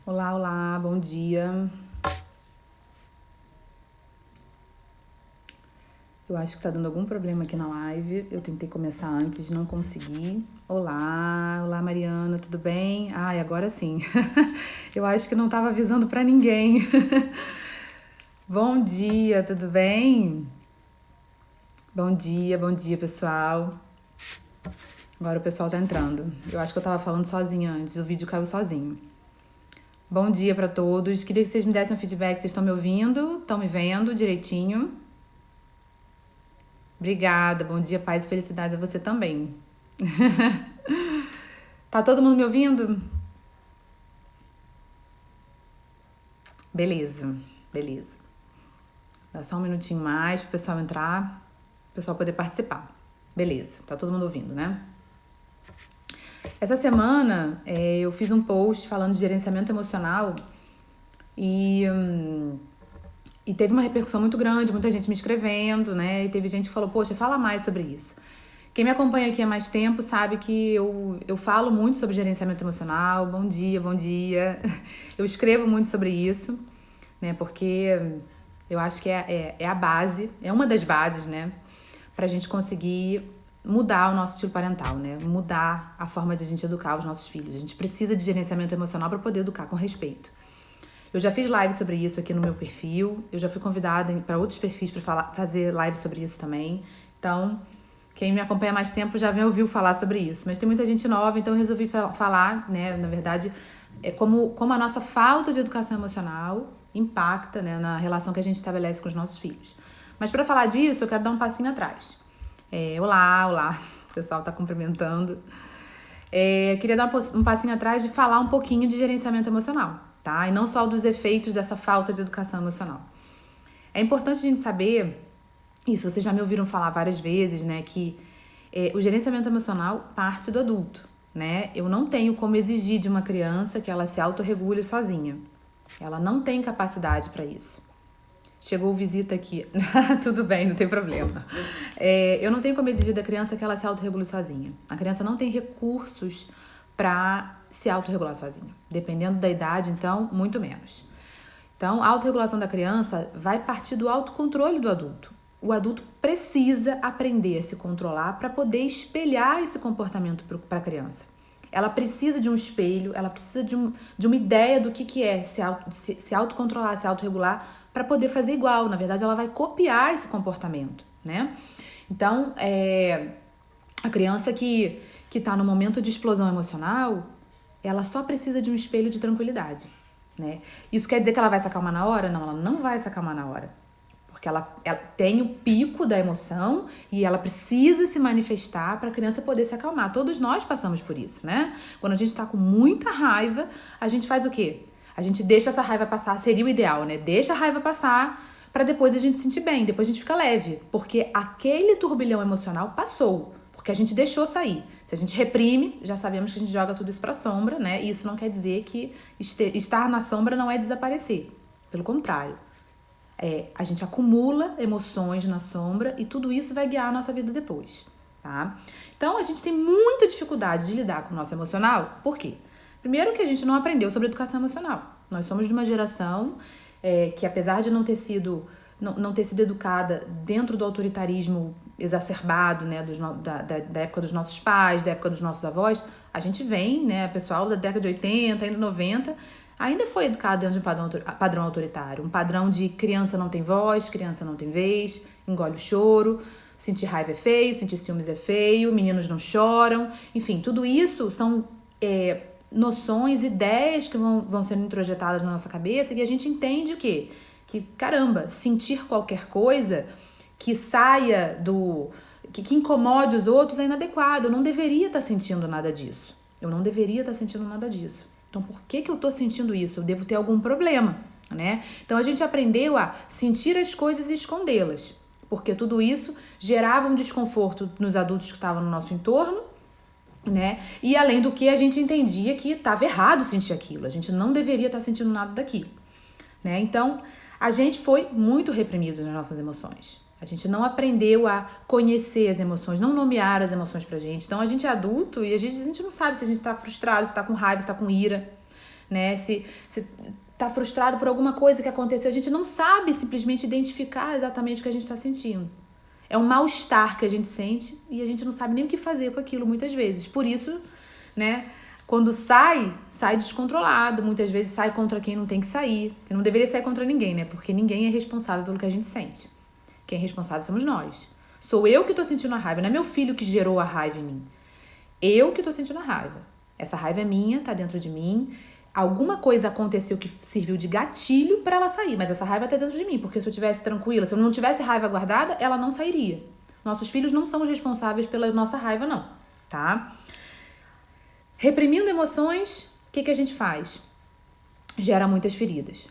Olá, olá, bom dia. Eu acho que tá dando algum problema aqui na live. Eu tentei começar antes, não consegui. Olá, olá Mariana, tudo bem? Ai, agora sim. Eu acho que não tava avisando pra ninguém. Bom dia, tudo bem? Bom dia, pessoal. Agora o pessoal tá entrando. Eu acho que eu tava falando sozinha antes, o vídeo caiu sozinho. Bom dia pra todos. Queria que vocês me dessem um feedback. Vocês estão me ouvindo? Estão me vendo direitinho? Obrigada, bom dia, paz e felicidade a você também. Tá todo mundo me ouvindo? Beleza, beleza. Dá só um minutinho mais pro pessoal entrar, pro pessoal poder participar. Beleza, tá todo mundo ouvindo, né? Essa semana eu fiz um post falando de gerenciamento emocional e, e teve uma repercussão muito grande, muita gente me escrevendo, né? E teve gente que falou, poxa, fala mais sobre isso. Quem me acompanha aqui há mais tempo sabe que eu falo muito sobre gerenciamento emocional. Bom dia, bom dia. Eu escrevo muito sobre isso, né? Porque eu acho que é a base, é uma das bases, né? Pra gente conseguir mudar o nosso estilo parental, né? Mudar a forma de a gente educar os nossos filhos. A gente precisa de gerenciamento emocional para poder educar com respeito. Eu já fiz live sobre isso aqui no meu perfil. Eu já fui convidada para outros perfis para fazer live sobre isso também. Então, quem me acompanha há mais tempo já me ouviu falar sobre isso. Mas tem muita gente nova, então eu resolvi falar, né? Na verdade, como a nossa falta de educação emocional impacta, né, na relação que a gente estabelece com os nossos filhos. Mas para falar disso, eu quero dar um passinho atrás. Olá, olá. O pessoal está cumprimentando. Queria dar um passinho atrás de falar um pouquinho de gerenciamento emocional, tá? E não só dos efeitos dessa falta de educação emocional. É importante a gente saber, isso vocês já me ouviram falar várias vezes, né, que o gerenciamento emocional parte do adulto, né? Eu não tenho como exigir de uma criança que ela se autorregule sozinha. Ela não tem capacidade para isso. Chegou visita aqui. Tudo bem, não tem problema. Eu não tenho como exigir da criança que ela se autorregule sozinha. A criança não tem recursos para se autorregular sozinha. Dependendo da idade, então, muito menos. Então, a autorregulação da criança vai partir do autocontrole do adulto. O adulto precisa aprender a se controlar para poder espelhar esse comportamento para a criança. Ela precisa de um espelho, ela precisa de uma ideia do que é se autocontrolar, se autorregular, para poder fazer igual. Na verdade, ela vai copiar esse comportamento, né? Então, a criança que está no momento de explosão emocional, ela só precisa de um espelho de tranquilidade, né? Isso quer dizer que ela vai se acalmar na hora? Não, ela não vai se acalmar na hora. Porque ela tem o pico da emoção e ela precisa se manifestar para a criança poder se acalmar. Todos nós passamos por isso, né? Quando a gente está com muita raiva, a gente faz o quê? A gente deixa essa raiva passar, seria o ideal, né? Deixa a raiva passar para depois a gente se sentir bem, depois a gente fica leve. Porque aquele turbilhão emocional passou, porque a gente deixou sair. Se a gente reprime, já sabemos que a gente joga tudo isso pra sombra, né? E isso não quer dizer que estar na sombra não é desaparecer. Pelo contrário. A gente acumula emoções na sombra e tudo isso vai guiar a nossa vida depois, tá? Então, a gente tem muita dificuldade de lidar com o nosso emocional. Por quê? Primeiro que a gente não aprendeu sobre educação emocional. Nós somos de uma geração que, apesar de não ter sido educada dentro do autoritarismo exacerbado, né, da época dos nossos pais, da época dos nossos avós, a gente vem, né, pessoal da década de 80, ainda 90, ainda foi educado dentro de um padrão autoritário. Um padrão de criança não tem voz, criança não tem vez, engole o choro, sentir raiva é feio, sentir ciúmes é feio, meninos não choram. Enfim, tudo isso são noções, ideias que vão sendo introjetadas na nossa cabeça e a gente entende o quê? Que, caramba, sentir qualquer coisa que saia que incomode os outros é inadequado. Eu não deveria estar sentindo nada disso. Eu não deveria estar sentindo nada disso. Então, por que eu tô sentindo isso? Eu devo ter algum problema, né? Então, a gente aprendeu a sentir as coisas e escondê-las, porque tudo isso gerava um desconforto nos adultos que estavam no nosso entorno, né? E além do que, a gente entendia que estava errado sentir aquilo. A gente não deveria estar sentindo nada daquilo, né? Então, a gente foi muito reprimido nas nossas emoções. A gente não aprendeu a conhecer as emoções, não nomear as emoções pra gente. Então, a gente é adulto e às vezes a gente não sabe se a gente tá frustrado, se tá com raiva, se tá com ira, né? Se tá frustrado por alguma coisa que aconteceu, a gente não sabe simplesmente identificar exatamente o que a gente está sentindo. É um mal-estar que a gente sente e a gente não sabe nem o que fazer com aquilo muitas vezes. Por isso, né, quando sai descontrolado, muitas vezes sai contra quem não tem que sair. E não deveria sair contra ninguém, né? Porque ninguém é responsável pelo que a gente sente. Quem é responsável somos nós. Sou eu que tô sentindo a raiva, não é meu filho que gerou a raiva em mim. Eu que tô sentindo a raiva. Essa raiva é minha, tá dentro de mim. Alguma coisa aconteceu que serviu de gatilho pra ela sair, mas essa raiva tá dentro de mim, porque se eu tivesse tranquila, se eu não tivesse raiva guardada, ela não sairia. Nossos filhos não são os responsáveis pela nossa raiva, não, tá? Reprimindo emoções, o que a gente faz? Gera muitas feridas,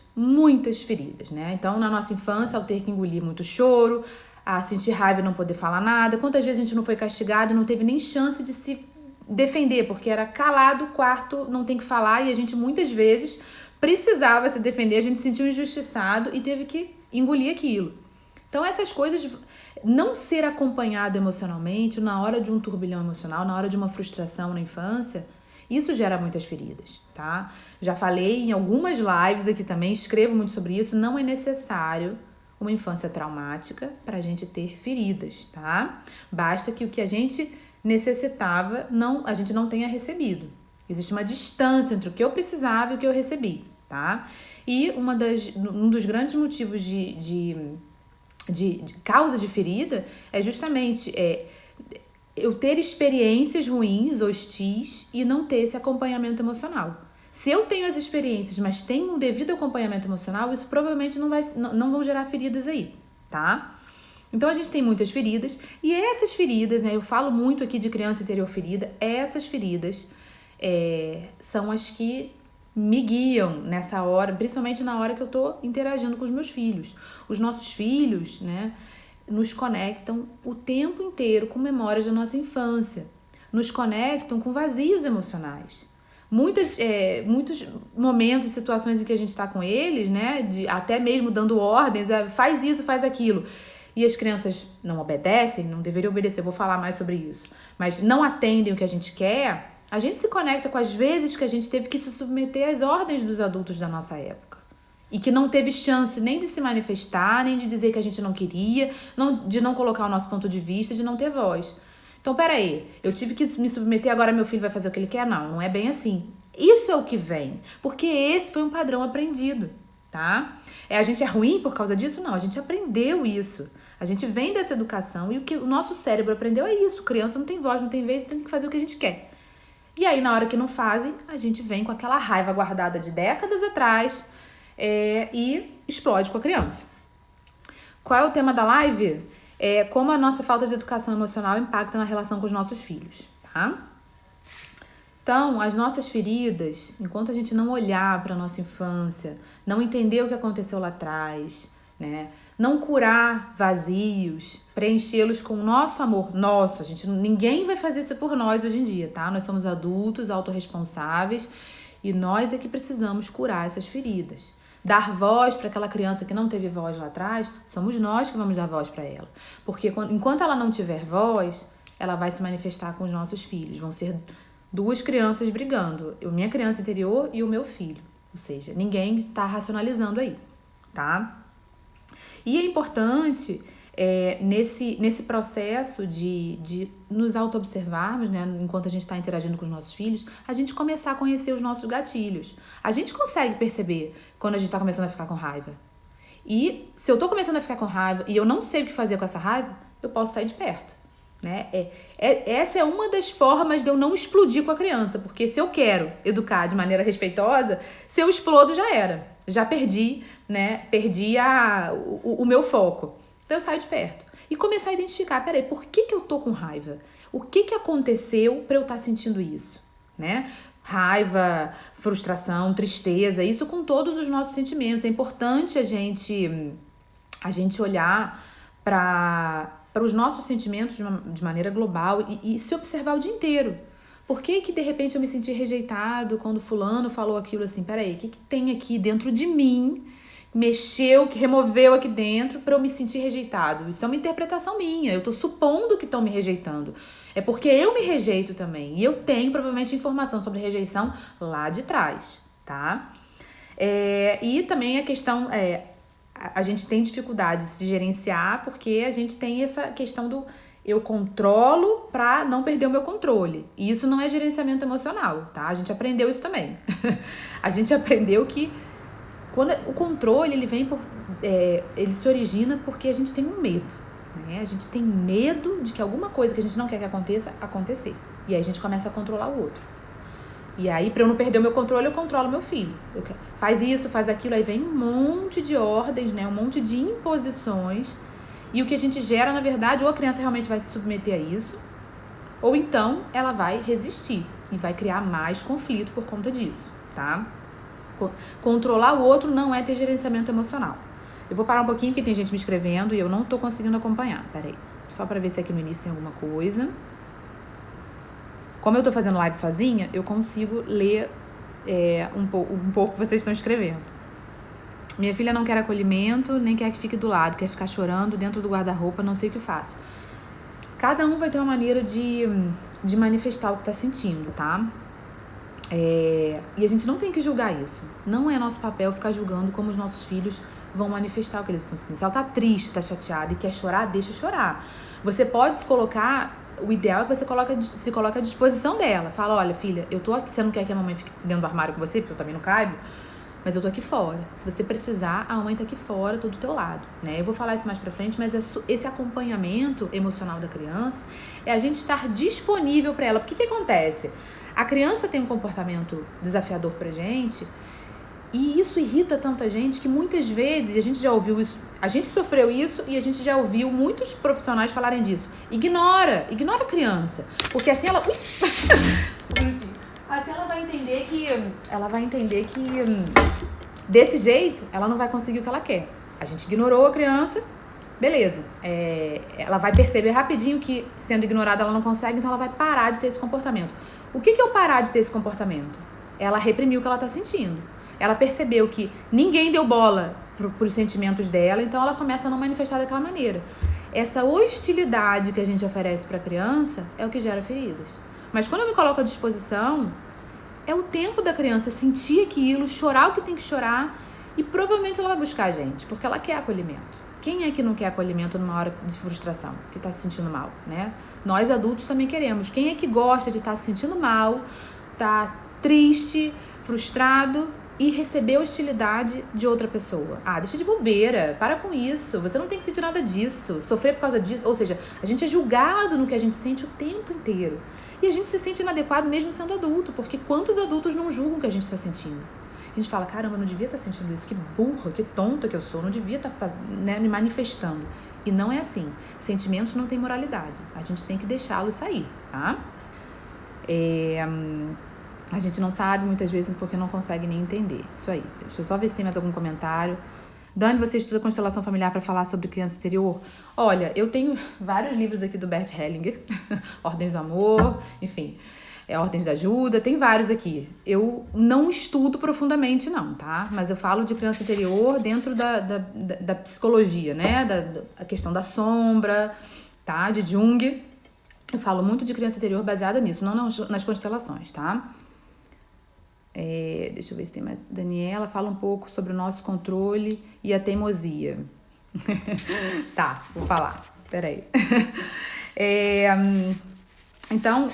né? Então, na nossa infância, ao ter que engolir muito choro, a sentir raiva e não poder falar nada, quantas vezes a gente não foi castigado e não teve nem chance de se defender, porque era calado, quarto, não tem que falar, e a gente muitas vezes precisava se defender, a gente se sentiu injustiçado e teve que engolir aquilo. Então essas coisas, não ser acompanhado emocionalmente na hora de um turbilhão emocional, na hora de uma frustração na infância, isso gera muitas feridas, tá? Já falei em algumas lives aqui também, escrevo muito sobre isso, não é necessário uma infância traumática para a gente ter feridas, tá? Basta que o que a gente necessitava, a gente não tenha recebido. Existe uma distância entre o que eu precisava e o que eu recebi, tá? E um dos grandes motivos de causa de ferida é justamente eu ter experiências ruins, hostis, e não ter esse acompanhamento emocional. Se eu tenho as experiências, mas tenho um devido acompanhamento emocional, isso provavelmente não vão gerar feridas aí, tá? Então, a gente tem muitas feridas, e essas feridas, né, eu falo muito aqui de criança interior ferida, essas feridas são as que me guiam nessa hora, principalmente na hora que eu tô interagindo com os meus filhos. Os nossos filhos, né, nos conectam o tempo inteiro com memórias da nossa infância, nos conectam com vazios emocionais. Muitos momentos, situações em que a gente está com eles, né, até mesmo dando ordens, faz isso, faz aquilo, e as crianças não obedecem, não deveriam obedecer, eu vou falar mais sobre isso, mas não atendem o que a gente quer, a gente se conecta com as vezes que a gente teve que se submeter às ordens dos adultos da nossa época. E que não teve chance nem de se manifestar, nem de dizer que a gente não queria, de não colocar o nosso ponto de vista, de não ter voz. Então, peraí, eu tive que me submeter, agora meu filho vai fazer o que ele quer? Não é bem assim. Isso é o que vem, porque esse foi um padrão aprendido, tá? A gente é ruim por causa disso? Não, a gente aprendeu isso. A gente vem dessa educação e o que o nosso cérebro aprendeu é isso. Criança não tem voz, não tem vez, tem que fazer o que a gente quer. E aí, na hora que não fazem, a gente vem com aquela raiva guardada de décadas atrás e explode com a criança. Qual é o tema da live? Como a nossa falta de educação emocional impacta na relação com os nossos filhos, tá? Então, as nossas feridas, enquanto a gente não olhar para a nossa infância, não entender o que aconteceu lá atrás, né? Não curar vazios, preenchê-los com o nosso amor. Ninguém vai fazer isso por nós hoje em dia, tá? Nós somos adultos, autorresponsáveis e nós é que precisamos curar essas feridas. Dar voz para aquela criança que não teve voz lá atrás, somos nós que vamos dar voz para ela. Porque enquanto ela não tiver voz, ela vai se manifestar com os nossos filhos. Vão ser duas crianças brigando. Minha criança interior e o meu filho. Ou seja, ninguém está racionalizando aí, tá? E é importante, nesse processo de nos auto-observarmos, né, enquanto a gente está interagindo com os nossos filhos, a gente começar a conhecer os nossos gatilhos. A gente consegue perceber quando a gente está começando a ficar com raiva. E se eu estou começando a ficar com raiva e eu não sei o que fazer com essa raiva, eu posso sair de perto, né? Essa é uma das formas de eu não explodir com a criança, porque se eu quero educar de maneira respeitosa, se eu explodo já era. Já perdi, né? Perdi o meu foco. Então eu saio de perto. E começar a identificar, peraí, por que eu tô com raiva? O que aconteceu para eu estar sentindo isso? Né? Raiva, frustração, tristeza, isso com todos os nossos sentimentos. É importante a gente olhar para os nossos sentimentos de maneira global e se observar o dia inteiro. Por que de repente eu me senti rejeitado quando fulano falou aquilo assim? Peraí, o que tem aqui dentro de mim, mexeu, que removeu aqui dentro para eu me sentir rejeitado? Isso é uma interpretação minha, eu tô supondo que estão me rejeitando. É porque eu me rejeito também. E eu tenho provavelmente informação sobre rejeição lá de trás. tá? E também a questão, a gente tem dificuldade de se gerenciar porque a gente tem essa questão do eu controlo pra não perder o meu controle. E isso não é gerenciamento emocional, tá? A gente aprendeu isso também. A gente aprendeu que quando o controle, ele vem ele se origina porque a gente tem um medo, né? A gente tem medo de que alguma coisa que a gente não quer que aconteça, acontecer. E aí a gente começa a controlar o outro. E aí, pra eu não perder o meu controle, eu controlo meu filho. Faz isso, faz aquilo, aí vem um monte de ordens, né? Um monte de imposições. E o que a gente gera, na verdade, ou a criança realmente vai se submeter a isso, ou então ela vai resistir e vai criar mais conflito por conta disso, tá? Controlar o outro não é ter gerenciamento emocional. Eu vou parar um pouquinho porque tem gente me escrevendo e eu não tô conseguindo acompanhar. Peraí, só pra ver se aqui no início tem alguma coisa. Como eu tô fazendo live sozinha, eu consigo ler um pouco que vocês estão escrevendo. Minha filha não quer acolhimento, nem quer que fique do lado, quer ficar chorando dentro do guarda-roupa, não sei o que faço. Cada um vai ter uma maneira de manifestar o que tá sentindo, tá? E a gente não tem que julgar isso. Não é nosso papel ficar julgando como os nossos filhos vão manifestar o que eles estão sentindo. Se ela tá triste, tá chateada e quer chorar, deixa chorar. Você pode se colocar... O ideal é que você se coloque à disposição dela. Fala, olha, filha, eu tô aqui, você não quer que a mamãe fique dentro do armário com você, porque eu também não caibo, mas eu tô aqui fora. Se você precisar, a mamãe tá aqui fora, tô do teu lado, né? Eu vou falar isso mais pra frente, mas esse acompanhamento emocional da criança é a gente estar disponível pra ela. Porque o que acontece? A criança tem um comportamento desafiador pra gente e isso irrita tanta gente que muitas vezes, a gente já ouviu isso, a gente sofreu isso e a gente já ouviu muitos profissionais falarem disso. Ignora a criança, porque assim ela... assim ela vai entender que desse jeito ela não vai conseguir o que ela quer. A gente ignorou a criança, beleza. Ela vai perceber rapidinho que sendo ignorada ela não consegue, então ela vai parar de ter esse comportamento. O que é eu parar de ter esse comportamento? Ela reprimiu o que ela tá sentindo. Ela percebeu que ninguém deu bola pros sentimentos dela, então ela começa a não manifestar daquela maneira. Essa hostilidade que a gente oferece pra criança é o que gera feridas. Mas quando eu me coloco à disposição, é o tempo da criança sentir aquilo, chorar o que tem que chorar, e provavelmente ela vai buscar a gente, porque ela quer acolhimento. Quem é que não quer acolhimento numa hora de frustração, que tá se sentindo mal, né? Nós adultos também queremos. Quem é que gosta de estar se sentindo mal, tá triste, frustrado e receber hostilidade de outra pessoa? Ah, deixa de bobeira, para com isso, você não tem que sentir nada disso, sofrer por causa disso. Ou seja, a gente é julgado no que a gente sente o tempo inteiro. E a gente se sente inadequado mesmo sendo adulto, porque quantos adultos não julgam o que a gente está sentindo? A gente fala, caramba, eu não devia estar sentindo isso, que burra, que tonta que eu sou, não devia estar me manifestando. E não é assim. Sentimentos não têm moralidade. A gente tem que deixá-los sair, tá? A gente não sabe muitas vezes porque não consegue nem entender. Isso aí. Deixa eu só ver se tem mais algum comentário. Dani, você estuda constelação familiar para falar sobre criança interior? Olha, eu tenho vários livros aqui do Bert Hellinger. Ordens do Amor, enfim... Ordens da Ajuda, tem vários aqui. Eu não estudo profundamente, não, tá? Mas eu falo de criança interior dentro da psicologia, né? Da questão da sombra, tá? De Jung. Eu falo muito de criança interior baseada nisso, não nas constelações, tá? Deixa eu ver se tem mais. Daniela fala um pouco sobre o nosso controle e a teimosia. Tá, vou falar. Peraí. Então...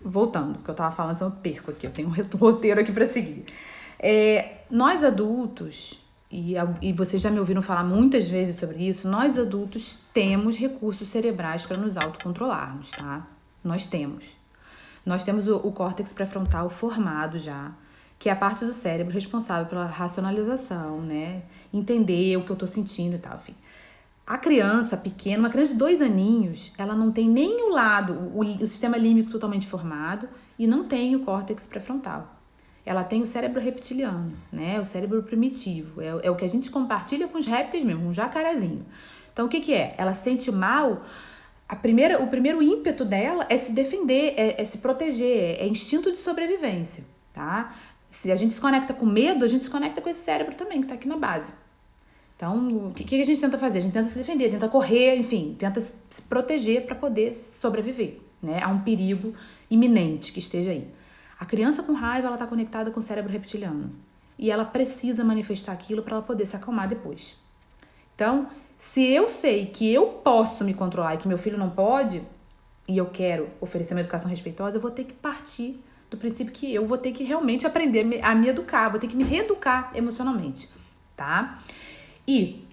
Voltando, porque eu tava falando, eu perco aqui, eu tenho um roteiro aqui pra seguir. Nós adultos, e vocês já me ouviram falar muitas vezes sobre isso, nós adultos temos recursos cerebrais para nos autocontrolarmos, tá? Nós temos. Nós temos o córtex pré-frontal formado já, que é a parte do cérebro responsável pela racionalização, né? Entender o que eu tô sentindo e tal, enfim. A criança pequena, uma criança de 2 aninhos, ela não tem nem o sistema límbico totalmente formado e não tem o córtex pré-frontal. Ela tem o cérebro reptiliano, né? O cérebro primitivo. É o que a gente compartilha com os répteis mesmo, um jacarezinho. Então, o que é? Ela sente mal, o primeiro ímpeto dela é se defender, é se proteger, é instinto de sobrevivência, tá? Se a gente se conecta com medo, a gente se conecta com esse cérebro também, que tá aqui na base. Então, o que a gente tenta fazer? A gente tenta se defender, tenta correr, enfim, tenta se proteger para poder sobreviver, né? Há um perigo iminente que esteja aí. A criança com raiva, ela tá conectada com o cérebro reptiliano. E ela precisa manifestar aquilo para ela poder se acalmar depois. Então, se eu sei que eu posso me controlar e que meu filho não pode, e eu quero oferecer uma educação respeitosa, eu vou ter que partir do princípio que eu vou ter que realmente aprender a me educar, vou ter que me reeducar emocionalmente, tá? E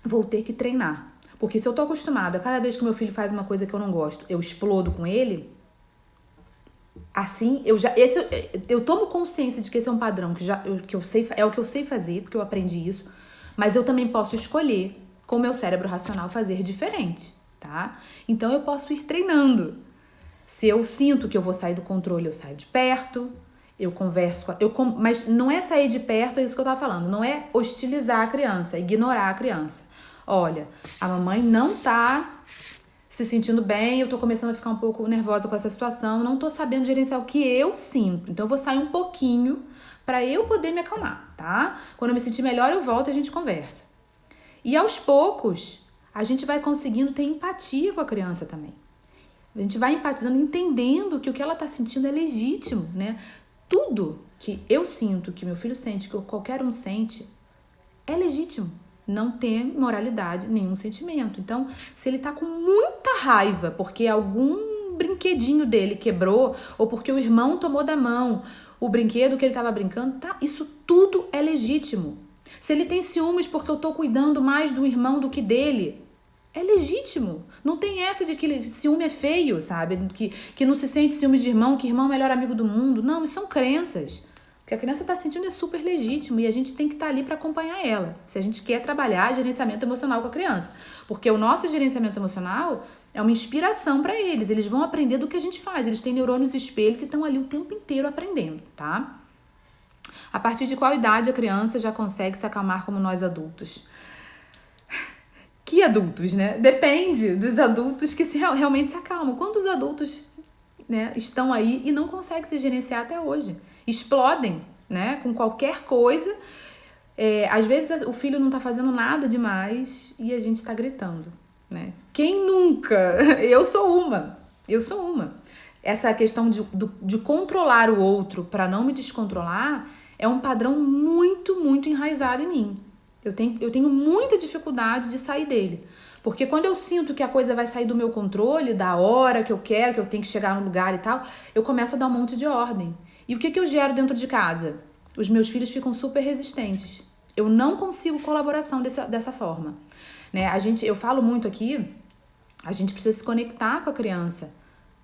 vou ter que treinar. Porque se eu tô acostumada, cada vez que meu filho faz uma coisa que eu não gosto, eu explodo com ele, assim, eu tomo consciência de que esse é um padrão que eu sei, é o que eu sei fazer, porque eu aprendi isso, mas eu também posso escolher com o meu cérebro racional fazer diferente, tá? Então eu posso ir treinando. Se eu sinto que eu vou sair do controle, eu saio de perto, eu converso mas não é sair de perto, é isso que eu tava falando, não é hostilizar a criança, é ignorar a criança. Olha, a mamãe não tá se sentindo bem, eu tô começando a ficar um pouco nervosa com essa situação, não tô sabendo gerenciar o que eu sinto. Então eu vou sair um pouquinho pra eu poder me acalmar, tá? Quando eu me sentir melhor, eu volto e a gente conversa. E aos poucos, a gente vai conseguindo ter empatia com a criança também. A gente vai empatizando, entendendo que o que ela tá sentindo é legítimo, né? Tudo que eu sinto, que meu filho sente, que qualquer um sente, é legítimo. Não tem moralidade, nenhum sentimento. Então, se ele tá com muita raiva porque algum brinquedinho dele quebrou, ou porque o irmão tomou da mão o brinquedo que ele tava brincando, tá? Isso tudo é legítimo. Se ele tem ciúmes porque eu tô cuidando mais do irmão do que dele, é legítimo. Não tem essa de que ciúme é feio, sabe? Que não se sente ciúmes de irmão, que irmão é o melhor amigo do mundo. Não, isso são crenças. O que a criança está sentindo é super legítimo e a gente tem que estar ali para acompanhar ela. Se a gente quer trabalhar gerenciamento emocional com a criança. Porque o nosso gerenciamento emocional é uma inspiração para eles. Eles vão aprender do que a gente faz. Eles têm neurônios espelho que estão ali o tempo inteiro aprendendo, tá? A partir de qual idade a criança já consegue se acalmar como nós adultos? Que adultos, né? Depende dos adultos que realmente se acalmam. Quantos adultos, né, estão aí e não conseguem se gerenciar até hoje? Explodem, né? Com qualquer coisa. Às vezes o filho não tá fazendo nada demais e a gente tá gritando, né? Quem nunca? Eu sou uma. Essa questão de controlar o outro para não me descontrolar é um padrão muito, muito enraizado em mim. Eu tenho muita dificuldade de sair dele. Porque quando eu sinto que a coisa vai sair do meu controle, da hora que eu quero, que eu tenho que chegar no lugar e tal, eu começo a dar um monte de ordem. E o que eu gero dentro de casa? Os meus filhos ficam super resistentes. Eu não consigo colaboração dessa forma. Né? Eu falo muito aqui, a gente precisa se conectar com a criança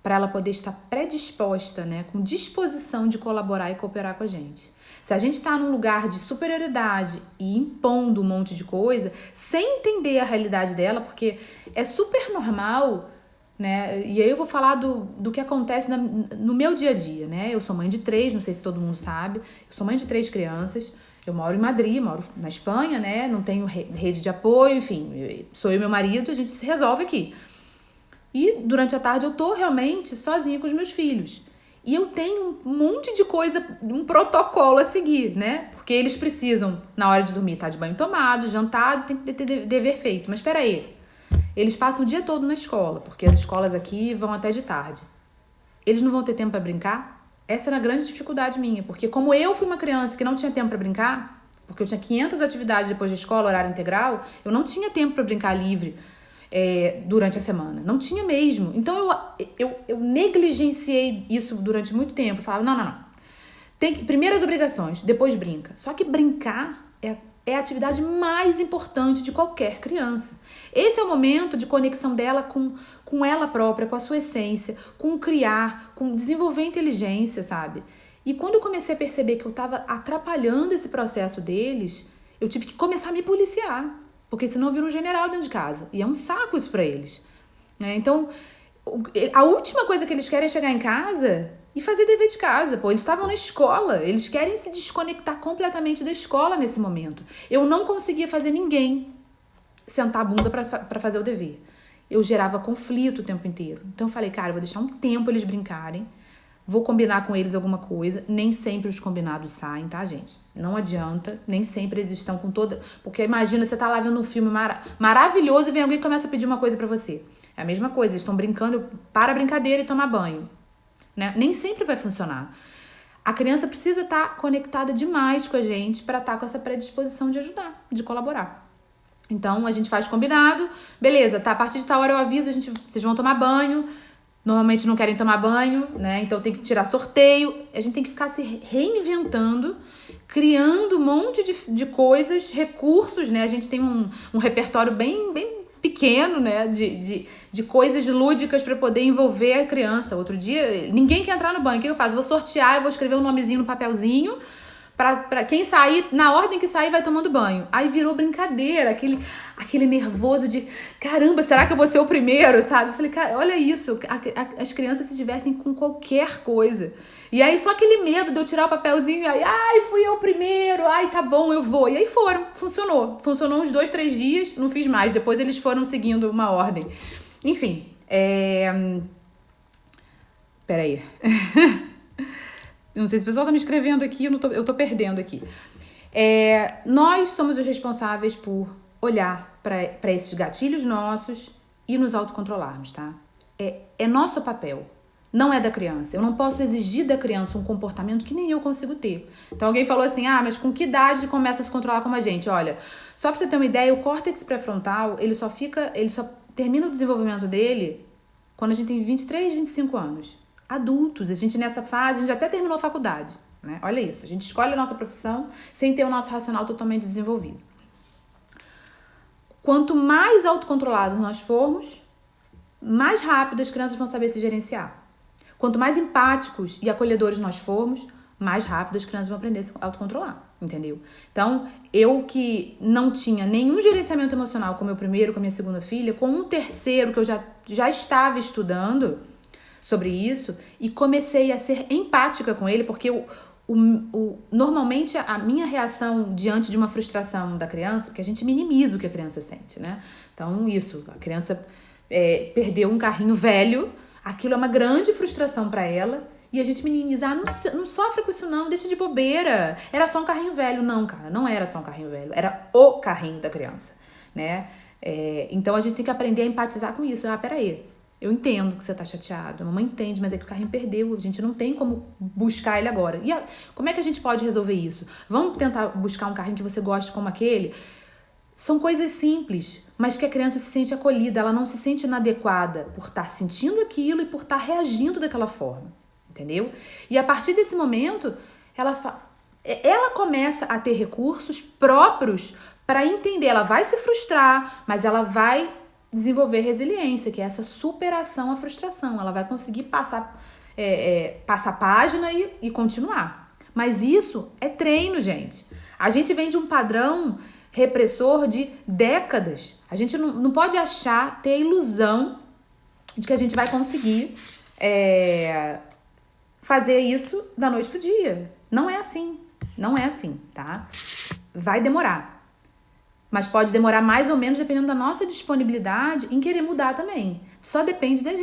para ela poder estar predisposta, né, com disposição de colaborar e cooperar com a gente. Se a gente está num lugar de superioridade e impondo um monte de coisa, sem entender a realidade dela, porque é super normal, né? E aí eu vou falar do que acontece no meu dia a dia, né? Eu sou mãe de 3, não sei se todo mundo sabe, eu sou mãe de 3 crianças, eu moro em Madrid, moro na Espanha, né? Não tenho rede de apoio, enfim, sou eu e meu marido, a gente se resolve aqui. E durante a tarde eu tô realmente sozinha com os meus filhos. E eu tenho um monte de coisa, um protocolo a seguir, né? Porque eles precisam, na hora de dormir, estar de banho tomado, jantar, tem que ter dever feito. Mas espera aí, eles passam o dia todo na escola, porque as escolas aqui vão até de tarde. Eles não vão ter tempo para brincar? Essa era a grande dificuldade minha, porque como eu fui uma criança que não tinha tempo para brincar, porque eu tinha 500 atividades depois da escola, horário integral, eu não tinha tempo para brincar livre. Durante a semana. Não tinha mesmo. Então eu negligenciei isso durante muito tempo. Eu falava, não. Primeiro as obrigações, depois brinca. Só que brincar é a atividade mais importante de qualquer criança. Esse é o momento de conexão dela com ela própria, com a sua essência, com criar, com desenvolver inteligência, sabe? E quando eu comecei a perceber que eu estava atrapalhando esse processo deles, eu tive que começar a me policiar. Porque senão vira um general dentro de casa. E é um saco isso pra eles. Né? Então, a última coisa que eles querem é chegar em casa e fazer dever de casa. Pô, eles estavam na escola. Eles querem se desconectar completamente da escola nesse momento. Eu não conseguia fazer ninguém sentar a bunda pra fazer o dever. Eu gerava conflito o tempo inteiro. Então eu falei, cara, eu vou deixar um tempo eles brincarem. Vou combinar com eles alguma coisa. Nem sempre os combinados saem, tá, gente? Não adianta. Nem sempre eles estão com toda... Porque imagina, você tá lá vendo um filme maravilhoso e vem alguém que começa a pedir uma coisa pra você. É a mesma coisa. Eles estão brincando, para a brincadeira e tomar banho. Né? Nem sempre vai funcionar. A criança precisa estar conectada demais com a gente para estar com essa predisposição de ajudar, de colaborar. Então, a gente faz combinado, beleza, tá, a partir de tal hora eu aviso, vocês vão tomar banho, normalmente não querem tomar banho, né, então tem que tirar sorteio, a gente tem que ficar se reinventando, criando um monte de coisas, recursos, né, a gente tem um repertório bem pequeno, né, de coisas lúdicas para poder envolver a criança. Outro dia, ninguém quer entrar no banho, o que eu faço? Vou sortear, eu vou escrever um nomezinho no papelzinho, pra quem sair, na ordem que sair, vai tomando banho. Aí virou brincadeira, aquele nervoso de, caramba, será que eu vou ser o primeiro, sabe? Eu falei, cara, olha isso, as crianças se divertem com qualquer coisa. E aí só aquele medo de eu tirar o papelzinho, aí, ai, fui eu o primeiro, ai, tá bom, eu vou. E aí funcionou uns 2, 3 dias, não fiz mais, depois eles foram seguindo uma ordem. Enfim, peraí. Não sei se o pessoal tá me escrevendo aqui, eu tô perdendo aqui. Nós somos os responsáveis por olhar para esses gatilhos nossos e nos autocontrolarmos, tá? É nosso papel, não é da criança. Eu não posso exigir da criança um comportamento que nem eu consigo ter. Então alguém falou assim, mas com que idade começa a se controlar como a gente? Olha, só pra você ter uma ideia, o córtex pré-frontal, ele só termina o desenvolvimento dele quando a gente tem 23, 25 anos. Adultos, a gente nessa fase, a gente até terminou a faculdade, né? Olha isso, a gente escolhe a nossa profissão sem ter o nosso racional totalmente desenvolvido. Quanto mais autocontrolados nós formos, mais rápido as crianças vão saber se gerenciar. Quanto mais empáticos e acolhedores nós formos, mais rápido as crianças vão aprender a se autocontrolar, entendeu? Então, eu que não tinha nenhum gerenciamento emocional com o meu primeiro, com a minha segunda filha, com um terceiro que eu já estava estudando sobre isso e comecei a ser empática com ele, porque normalmente a minha reação diante de uma frustração da criança, porque a gente minimiza o que a criança sente, né? Então, a criança perdeu um carrinho velho, aquilo é uma grande frustração para ela, e a gente minimiza, não sofre com isso não, deixa de bobeira, era só um carrinho velho. Não, cara, não era só um carrinho velho, era o carrinho da criança, né? Então, a gente tem que aprender a empatizar com isso. Peraí, eu entendo que você tá chateado, a mamãe entende, mas é que o carrinho perdeu, a gente não tem como buscar ele agora. E como é que a gente pode resolver isso? Vamos tentar buscar um carrinho que você goste como aquele? São coisas simples, mas que a criança se sente acolhida, ela não se sente inadequada por estar sentindo aquilo e por estar reagindo daquela forma, entendeu? E a partir desse momento, ela começa a ter recursos próprios para entender, ela vai se frustrar, mas ela vai desenvolver resiliência, que é essa superação à frustração. Ela vai conseguir passar a página e continuar. Mas isso é treino, gente. A gente vem de um padrão repressor de décadas. A gente não pode ter a ilusão de que a gente vai conseguir fazer isso da noite pro dia. Não é assim. Não é assim, tá? Vai demorar. Mas pode demorar mais ou menos dependendo da nossa disponibilidade em querer mudar também. Só depende da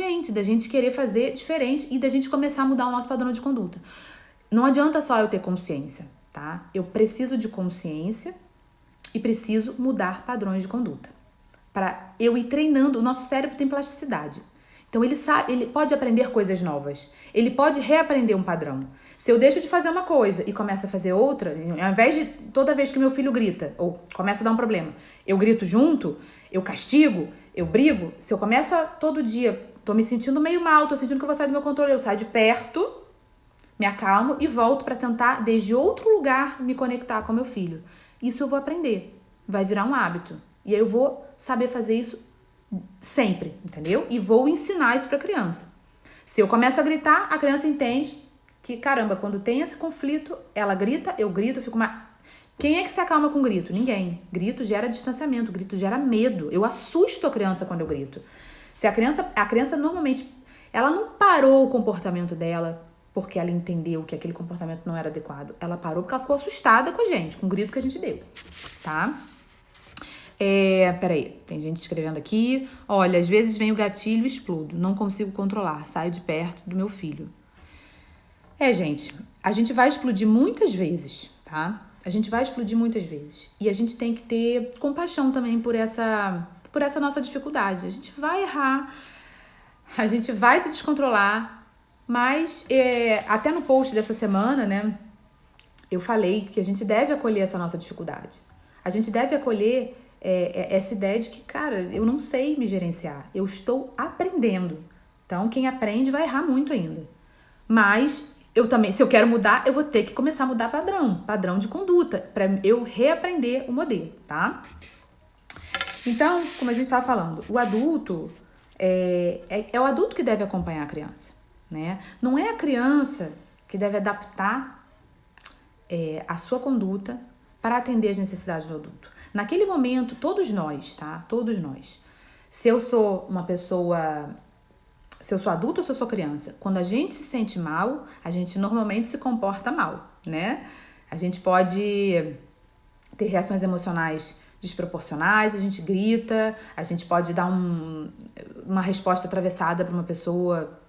gente querer fazer diferente e da gente começar a mudar o nosso padrão de conduta. Não adianta só eu ter consciência, tá? Eu preciso de consciência e preciso mudar padrões de conduta. Para eu ir treinando, o nosso cérebro tem plasticidade. Então ele pode aprender coisas novas. Ele pode reaprender um padrão. Se eu deixo de fazer uma coisa e começo a fazer outra, ao invés de toda vez que meu filho grita ou começa a dar um problema, eu grito junto, eu castigo, eu brigo, se eu começo todo dia, tô me sentindo meio mal, tô sentindo que eu vou sair do meu controle, eu saio de perto, me acalmo e volto para tentar, desde outro lugar, me conectar com meu filho. Isso eu vou aprender, vai virar um hábito. E aí eu vou saber fazer isso sempre, entendeu? E vou ensinar isso pra criança. Se eu começo a gritar, a criança entende que, caramba, quando tem esse conflito, ela grita, eu grito, eu fico mais... Quem é que se acalma com grito? Ninguém. Grito gera distanciamento, grito gera medo. Eu assusto a criança quando eu grito. Se a criança normalmente, ela não parou o comportamento dela porque ela entendeu que aquele comportamento não era adequado. Ela parou porque ela ficou assustada com a gente, com o grito que a gente deu, tá? Peraí, tem gente escrevendo aqui. Olha, às vezes vem o gatilho e explodo. Não consigo controlar, saio de perto do meu filho. Gente, a gente vai explodir muitas vezes, tá? A gente vai explodir muitas vezes. E a gente tem que ter compaixão também por essa nossa dificuldade. A gente vai errar, a gente vai se descontrolar, Mas até no post dessa semana, né, eu falei que a gente deve acolher essa nossa dificuldade. A gente deve acolher essa ideia de que, cara, eu não sei me gerenciar, eu estou aprendendo. Então, quem aprende vai errar muito ainda. Mas eu também, se eu quero mudar, eu vou ter que começar a mudar padrão de conduta, para eu reaprender o modelo, tá? Então, como a gente estava falando, o adulto é o adulto que deve acompanhar a criança, né? Não é a criança que deve adaptar a sua conduta para atender as necessidades do adulto. Naquele momento, todos nós, tá? Todos nós. Se eu sou uma pessoa, se eu sou adulto ou se eu sou criança, quando a gente se sente mal, a gente normalmente se comporta mal, né? A gente pode ter reações emocionais desproporcionais, a gente grita, a gente pode dar uma resposta atravessada para uma pessoa,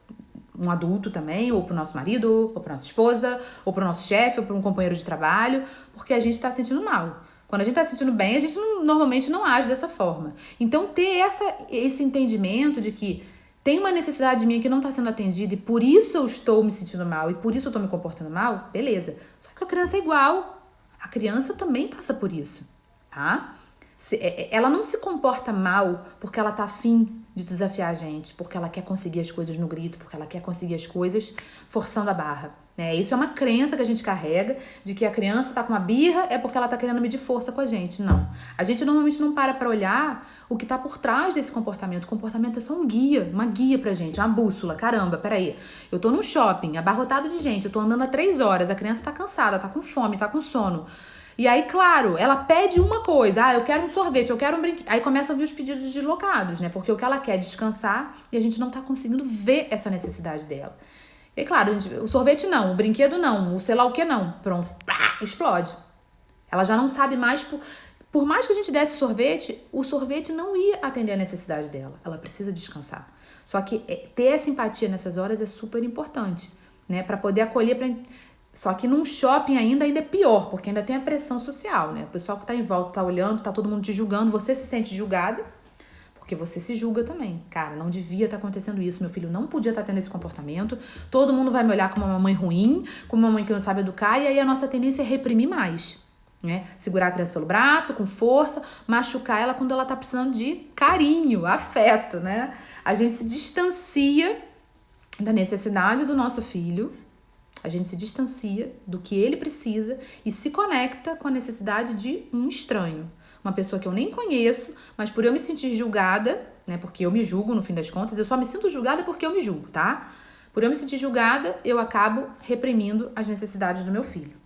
um adulto também, ou para o nosso marido, ou para nossa esposa, ou para o nosso chefe, ou para um companheiro de trabalho, porque a gente está se sentindo mal. Quando a gente está se sentindo bem, a gente normalmente não age dessa forma. Então, ter esse entendimento de que tem uma necessidade minha que não está sendo atendida e por isso eu estou me sentindo mal e por isso eu estou me comportando mal, beleza. Só que a criança é igual. A criança também passa por isso, tá? Ela não se comporta mal porque ela tá afim de desafiar a gente, porque ela quer conseguir as coisas no grito, porque ela quer conseguir as coisas forçando a barra, né? Isso é uma crença que a gente carrega, de que a criança tá com uma birra é porque ela tá querendo medir força com a gente. Não. A gente normalmente não para olhar o que tá por trás desse comportamento. O comportamento é só uma guia pra gente, uma bússola. Caramba, peraí, eu tô no shopping, abarrotado de gente, eu tô andando há 3 horas, a criança tá cansada, tá com fome, tá com sono. E aí, claro, ela pede uma coisa. Eu quero um sorvete, eu quero um brinquedo. Aí começam a vir os pedidos deslocados, né? Porque o que ela quer é descansar e a gente não tá conseguindo ver essa necessidade dela. E claro, o sorvete não, o brinquedo não, o sei lá o que não. Pronto, pá, explode. Ela já não sabe mais... Por mais que a gente desse o sorvete não ia atender a necessidade dela. Ela precisa descansar. Só que ter essa empatia nessas horas é super importante, né? Pra poder acolher... Só que num shopping ainda é pior, porque ainda tem a pressão social, né? O pessoal que tá em volta tá olhando, tá todo mundo te julgando, você se sente julgada, porque você se julga também. Cara, não devia estar acontecendo isso, meu filho não podia estar tendo esse comportamento, todo mundo vai me olhar como uma mãe ruim, como uma mãe que não sabe educar, e aí a nossa tendência é reprimir mais, né? Segurar a criança pelo braço, com força, machucar ela quando ela tá precisando de carinho, afeto, né? A gente se distancia da necessidade do nosso filho. A gente se distancia do que ele precisa e se conecta com a necessidade de um estranho. Uma pessoa que eu nem conheço, mas por eu me sentir julgada, né? Porque eu me julgo no fim das contas, eu só me sinto julgada porque eu me julgo, tá? Por eu me sentir julgada, eu acabo reprimindo as necessidades do meu filho.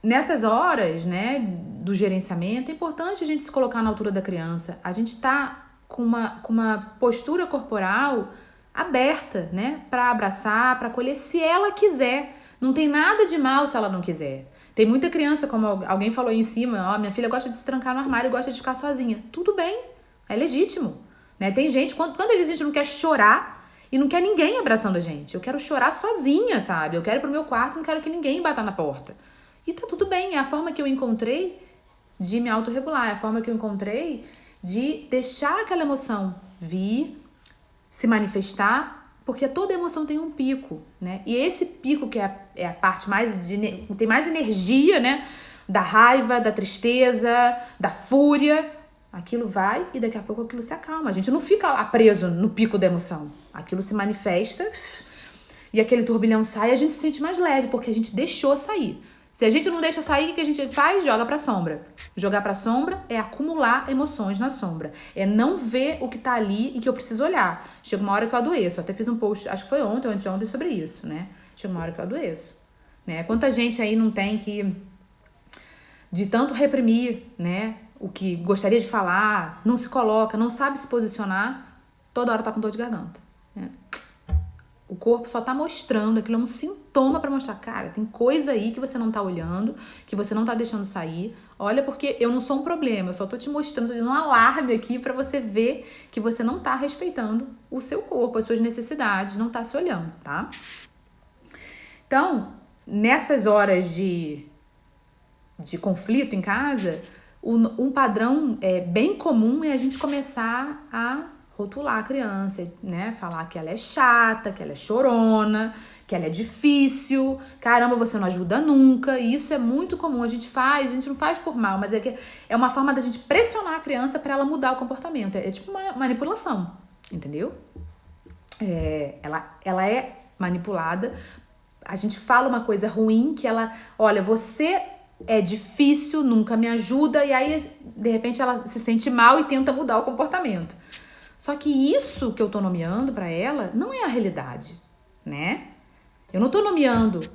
Nessas horas, né, do gerenciamento, é importante a gente se colocar na altura da criança. A gente tá com uma postura corporal aberta, né, para abraçar, para acolher, se ela quiser. Não tem nada de mal se ela não quiser. Tem muita criança, como alguém falou aí em cima, minha filha gosta de se trancar no armário e gosta de ficar sozinha. Tudo bem, é legítimo, né? Tem gente, quando às vezes a gente não quer chorar e não quer ninguém abraçando a gente. Eu quero chorar sozinha, sabe? Eu quero ir pro meu quarto, não quero que ninguém bata na porta. E tá tudo bem, é a forma que eu encontrei de me autorregular, é a forma que eu encontrei de deixar aquela emoção vir, se manifestar, porque toda emoção tem um pico, né? E esse pico que é a parte tem mais energia, né? Da raiva, da tristeza, da fúria, aquilo vai e daqui a pouco aquilo se acalma. A gente não fica lá preso no pico da emoção. Aquilo se manifesta e aquele turbilhão sai e a gente se sente mais leve, porque a gente deixou sair. Se a gente não deixa sair, o que a gente faz? Joga pra sombra. Jogar pra sombra é acumular emoções na sombra. É não ver o que tá ali e que eu preciso olhar. Chega uma hora que eu adoeço. Eu até fiz um post, acho que foi ontem ou anteontem, sobre isso, né? Chega uma hora que eu adoeço. Né? Quanta gente aí não tem que... De tanto reprimir, né? O que gostaria de falar, não se coloca, não sabe se posicionar, toda hora tá com dor de garganta. Né? O corpo só tá mostrando, aquilo é um sintoma pra mostrar, cara, tem coisa aí que você não tá olhando, que você não tá deixando sair. Olha, porque eu não sou um problema, eu só tô te mostrando, tô dando um alarme aqui pra você ver que você não tá respeitando o seu corpo, as suas necessidades, não tá se olhando, tá? Então, nessas horas de conflito em casa, um padrão bem comum é a gente começar a rotular a criança, né? Falar que ela é chata, que ela é chorona, que ela é difícil, caramba, você não ajuda nunca. E isso é muito comum, a gente não faz por mal, mas é uma forma da gente pressionar a criança para ela mudar o comportamento. É tipo uma manipulação, entendeu? Ela é manipulada. A gente fala uma coisa ruim que ela, olha, você é difícil, nunca me ajuda, e aí, de repente, ela se sente mal e tenta mudar o comportamento. Só que isso que eu tô nomeando pra ela não é a realidade, né? Eu não tô nomeando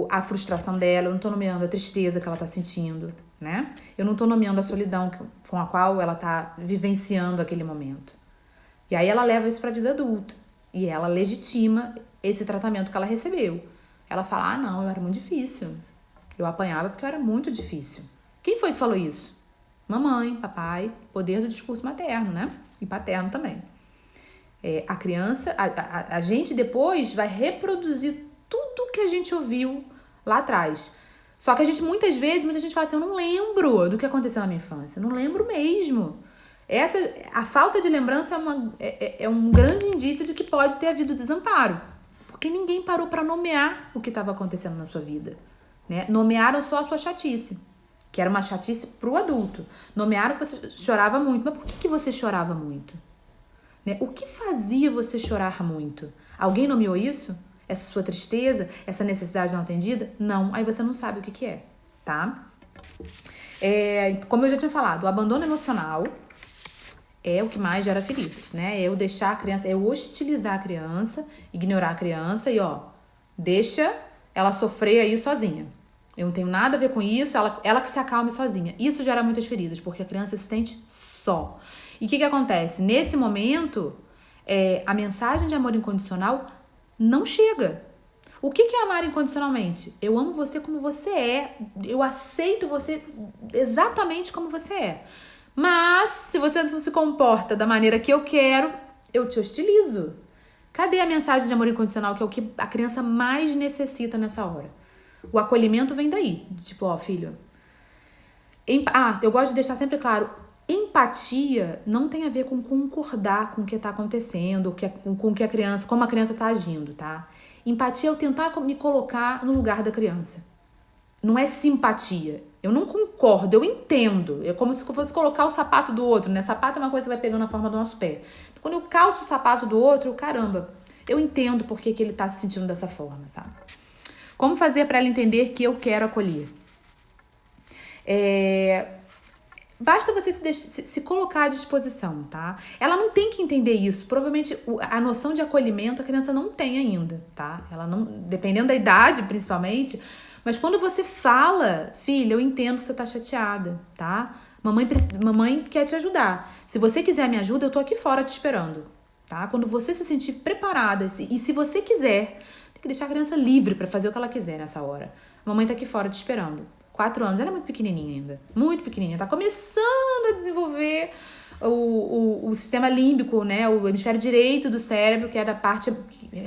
a frustração dela, eu não tô nomeando a tristeza que ela tá sentindo, né? Eu não tô nomeando a solidão com a qual ela tá vivenciando aquele momento. E aí ela leva isso pra vida adulta. E ela legitima esse tratamento que ela recebeu. Ela fala, não, eu era muito difícil. Eu apanhava porque eu era muito difícil. Quem foi que falou isso? Mamãe, papai, poder do discurso materno, né? E paterno também. A criança, a gente depois vai reproduzir tudo que a gente ouviu lá atrás. Só que a gente, muita gente fala assim, eu não lembro do que aconteceu na minha infância. Não lembro mesmo. A falta de lembrança é um grande indício de que pode ter havido desamparo. Porque ninguém parou para nomear o que estava acontecendo na sua vida. Né? Nomearam só a sua chatice, que era uma chatice pro adulto. Nomearam que você chorava muito. Mas por que você chorava muito? Né? O que fazia você chorar muito? Alguém nomeou isso? Essa sua tristeza? Essa necessidade não atendida? Não. Aí você não sabe o que é, tá? Como eu já tinha falado, o abandono emocional é o que mais gera feridas, né? É eu deixar a criança, é eu hostilizar a criança, ignorar a criança e, deixa ela sofrer aí sozinha. Eu não tenho nada a ver com isso, ela que se acalme sozinha. Isso gera muitas feridas, porque a criança se sente só. E o que acontece? Nesse momento, a mensagem de amor incondicional não chega. O que é amar incondicionalmente? Eu amo você como você é. Eu aceito você exatamente como você é. Mas, se você não se comporta da maneira que eu quero, eu te hostilizo. Cadê a mensagem de amor incondicional, que é o que a criança mais necessita nessa hora? O acolhimento vem daí. Tipo, filho... eu gosto de deixar sempre claro, empatia não tem a ver com concordar com o que tá acontecendo, com que a criança, como a criança tá agindo, tá? Empatia é eu tentar me colocar no lugar da criança. Não é simpatia. Eu não concordo, eu entendo. É como se eu fosse colocar o sapato do outro, né? Sapato é uma coisa que vai pegando na forma do nosso pé. Quando eu calço o sapato do outro, caramba, eu entendo por que ele tá se sentindo dessa forma, sabe? Como fazer para ela entender que eu quero acolher? Basta você se colocar à disposição, tá? Ela não tem que entender isso. Provavelmente a noção de acolhimento a criança não tem ainda, tá? Ela não, dependendo da idade, principalmente. Mas quando você fala, filha, eu entendo que você tá chateada, tá? Mamãe quer te ajudar. Se você quiser me ajuda, eu tô aqui fora te esperando, tá? Quando você se sentir preparada e se você quiser, tem que deixar a criança livre para fazer o que ela quiser nessa hora. A mamãe tá aqui fora te esperando. 4 anos, ela é muito pequenininha ainda, muito pequenininha, tá começando a desenvolver o sistema límbico, né, o hemisfério direito do cérebro, que é da parte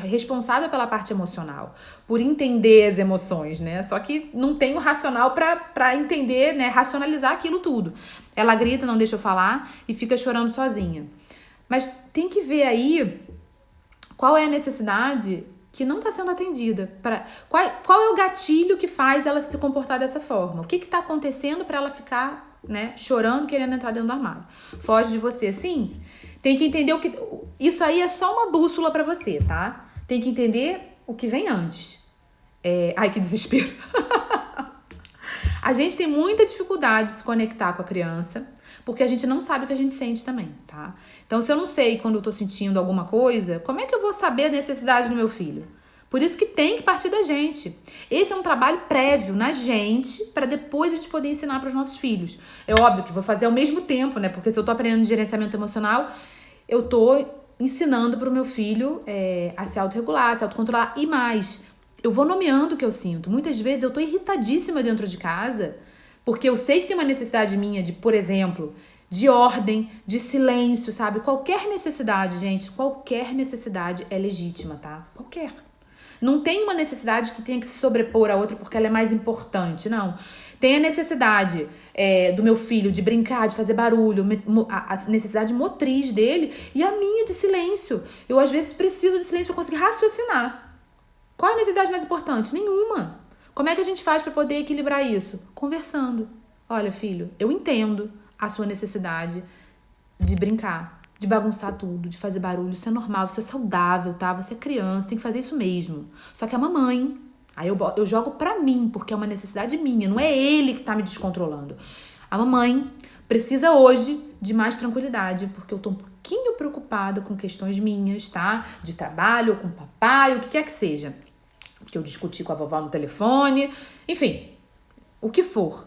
responsável pela parte emocional, por entender as emoções, né, só que não tem o racional pra entender, né, racionalizar aquilo tudo. Ela grita, não deixa eu falar e fica chorando sozinha. Mas tem que ver aí qual é a necessidade que não está sendo atendida. Qual é o gatilho que faz ela se comportar dessa forma? O que está acontecendo para ela ficar, né, chorando, querendo entrar dentro do armário? Foge de você, sim? Tem que entender o que... Isso aí é só uma bússola para você, tá? Tem que entender o que vem antes. Ai, que desespero. A gente tem muita dificuldade de se conectar com a criança, porque a gente não sabe o que a gente sente também, tá? Então, se eu não sei quando eu tô sentindo alguma coisa, como é que eu vou saber a necessidade do meu filho? Por isso que tem que partir da gente. Esse é um trabalho prévio na gente, para depois a gente poder ensinar para os nossos filhos. É óbvio que vou fazer ao mesmo tempo, né? Porque se eu tô aprendendo gerenciamento emocional, eu tô ensinando para o meu filho a se autorregular, a se autocontrolar e mais. Eu vou nomeando o que eu sinto. Muitas vezes eu tô irritadíssima dentro de casa, porque eu sei que tem uma necessidade minha de, por exemplo, de ordem, de silêncio, sabe? Qualquer necessidade, gente, qualquer necessidade é legítima, tá? Qualquer. Não tem uma necessidade que tenha que se sobrepor a outra porque ela é mais importante, não. Tem a necessidade do meu filho de brincar, de fazer barulho, a necessidade motriz dele e a minha de silêncio. Eu, às vezes, preciso de silêncio para conseguir raciocinar. Qual é a necessidade mais importante? Nenhuma. Como é que a gente faz para poder equilibrar isso? Conversando. Olha, filho, eu entendo a sua necessidade de brincar, de bagunçar tudo, de fazer barulho. Isso é normal, isso é saudável, tá? Você é criança, tem que fazer isso mesmo. Só que a mamãe... Aí eu jogo pra mim, porque é uma necessidade minha, não é ele que tá me descontrolando. A mamãe precisa hoje de mais tranquilidade, porque eu tô um pouquinho preocupada com questões minhas, tá? De trabalho, com o papai, o que quer que seja. Porque eu discuti com a vovó no telefone, enfim, o que for.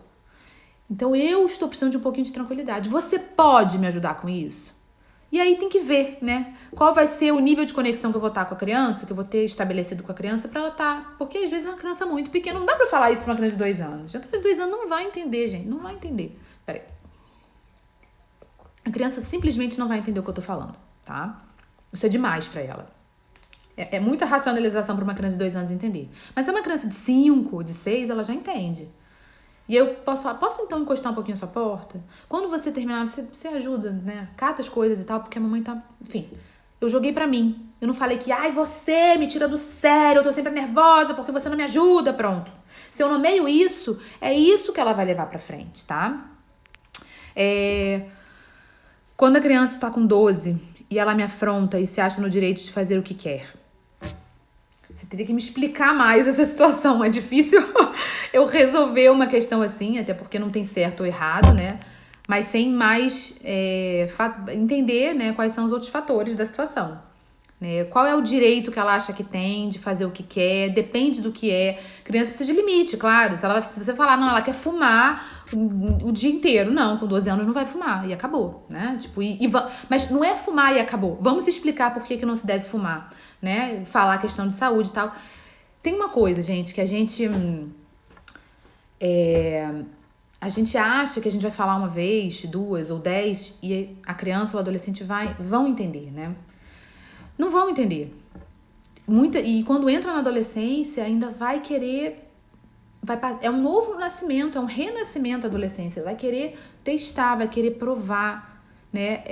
Então eu estou precisando de um pouquinho de tranquilidade. Você pode me ajudar com isso? E aí tem que ver, né? Qual vai ser o nível de conexão que eu vou estar com a criança, que eu vou ter estabelecido com a criança pra ela estar. Porque às vezes é uma criança muito pequena. Não dá pra falar isso pra uma criança de 2 anos. Uma criança de 2 anos não vai entender, gente. Não vai entender. Peraí. A criança simplesmente não vai entender o que eu tô falando, tá? Isso é demais pra ela. É muita racionalização pra uma criança de 2 anos entender. Mas se é uma criança de 5, de 6, ela já entende. E eu posso falar, posso então encostar um pouquinho a sua porta? Quando você terminar, você ajuda, né? Cata as coisas e tal, porque a mamãe tá... Enfim, eu joguei pra mim. Eu não falei que, ai, você me tira do sério, eu tô sempre nervosa porque você não me ajuda, pronto. Se eu nomeio isso, é isso que ela vai levar pra frente, tá? Quando a criança está com 12 e ela me afronta e se acha no direito de fazer o que quer, você teria que me explicar mais essa situação. É difícil eu resolver uma questão assim, até porque não tem certo ou errado, né? Mas sem mais entender, né, quais são os outros fatores da situação. Né? Qual é o direito que ela acha que tem de fazer o que quer, depende do que é. Criança precisa de limite, claro. Se você falar, não, ela quer fumar o dia inteiro. Não, com 12 anos não vai fumar e acabou, né? Tipo, mas não é fumar e acabou. Vamos explicar por que não se deve fumar, né? Falar a questão de saúde e tal. Tem uma coisa, gente, que a gente acha que a gente vai falar uma vez, 2 ou 10 e a criança ou o adolescente vão entender, né? Não vão entender. E quando entra na adolescência, ainda vai querer... é um novo nascimento, é um renascimento da adolescência. Vai querer testar, vai querer provar, né?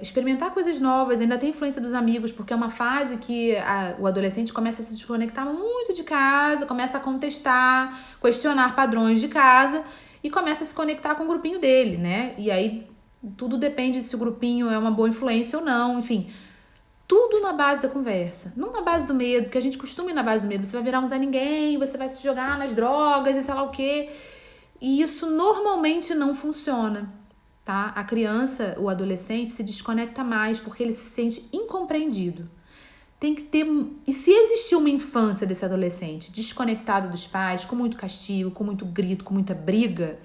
Experimentar coisas novas. Ainda tem influência dos amigos, porque é uma fase que o adolescente começa a se desconectar muito de casa, começa a contestar, questionar padrões de casa e começa a se conectar com o grupinho dele, né? E aí tudo depende se o grupinho é uma boa influência ou não, enfim... Tudo na base da conversa, não na base do medo, porque a gente costuma ir na base do medo. Você vai virar um Zé Ninguém, você vai se jogar nas drogas e sei lá o quê. E isso normalmente não funciona, tá? A criança, o adolescente, se desconecta mais porque ele se sente incompreendido. Tem que ter... E se existir uma infância desse adolescente desconectado dos pais, com muito castigo, com muito grito, com muita briga,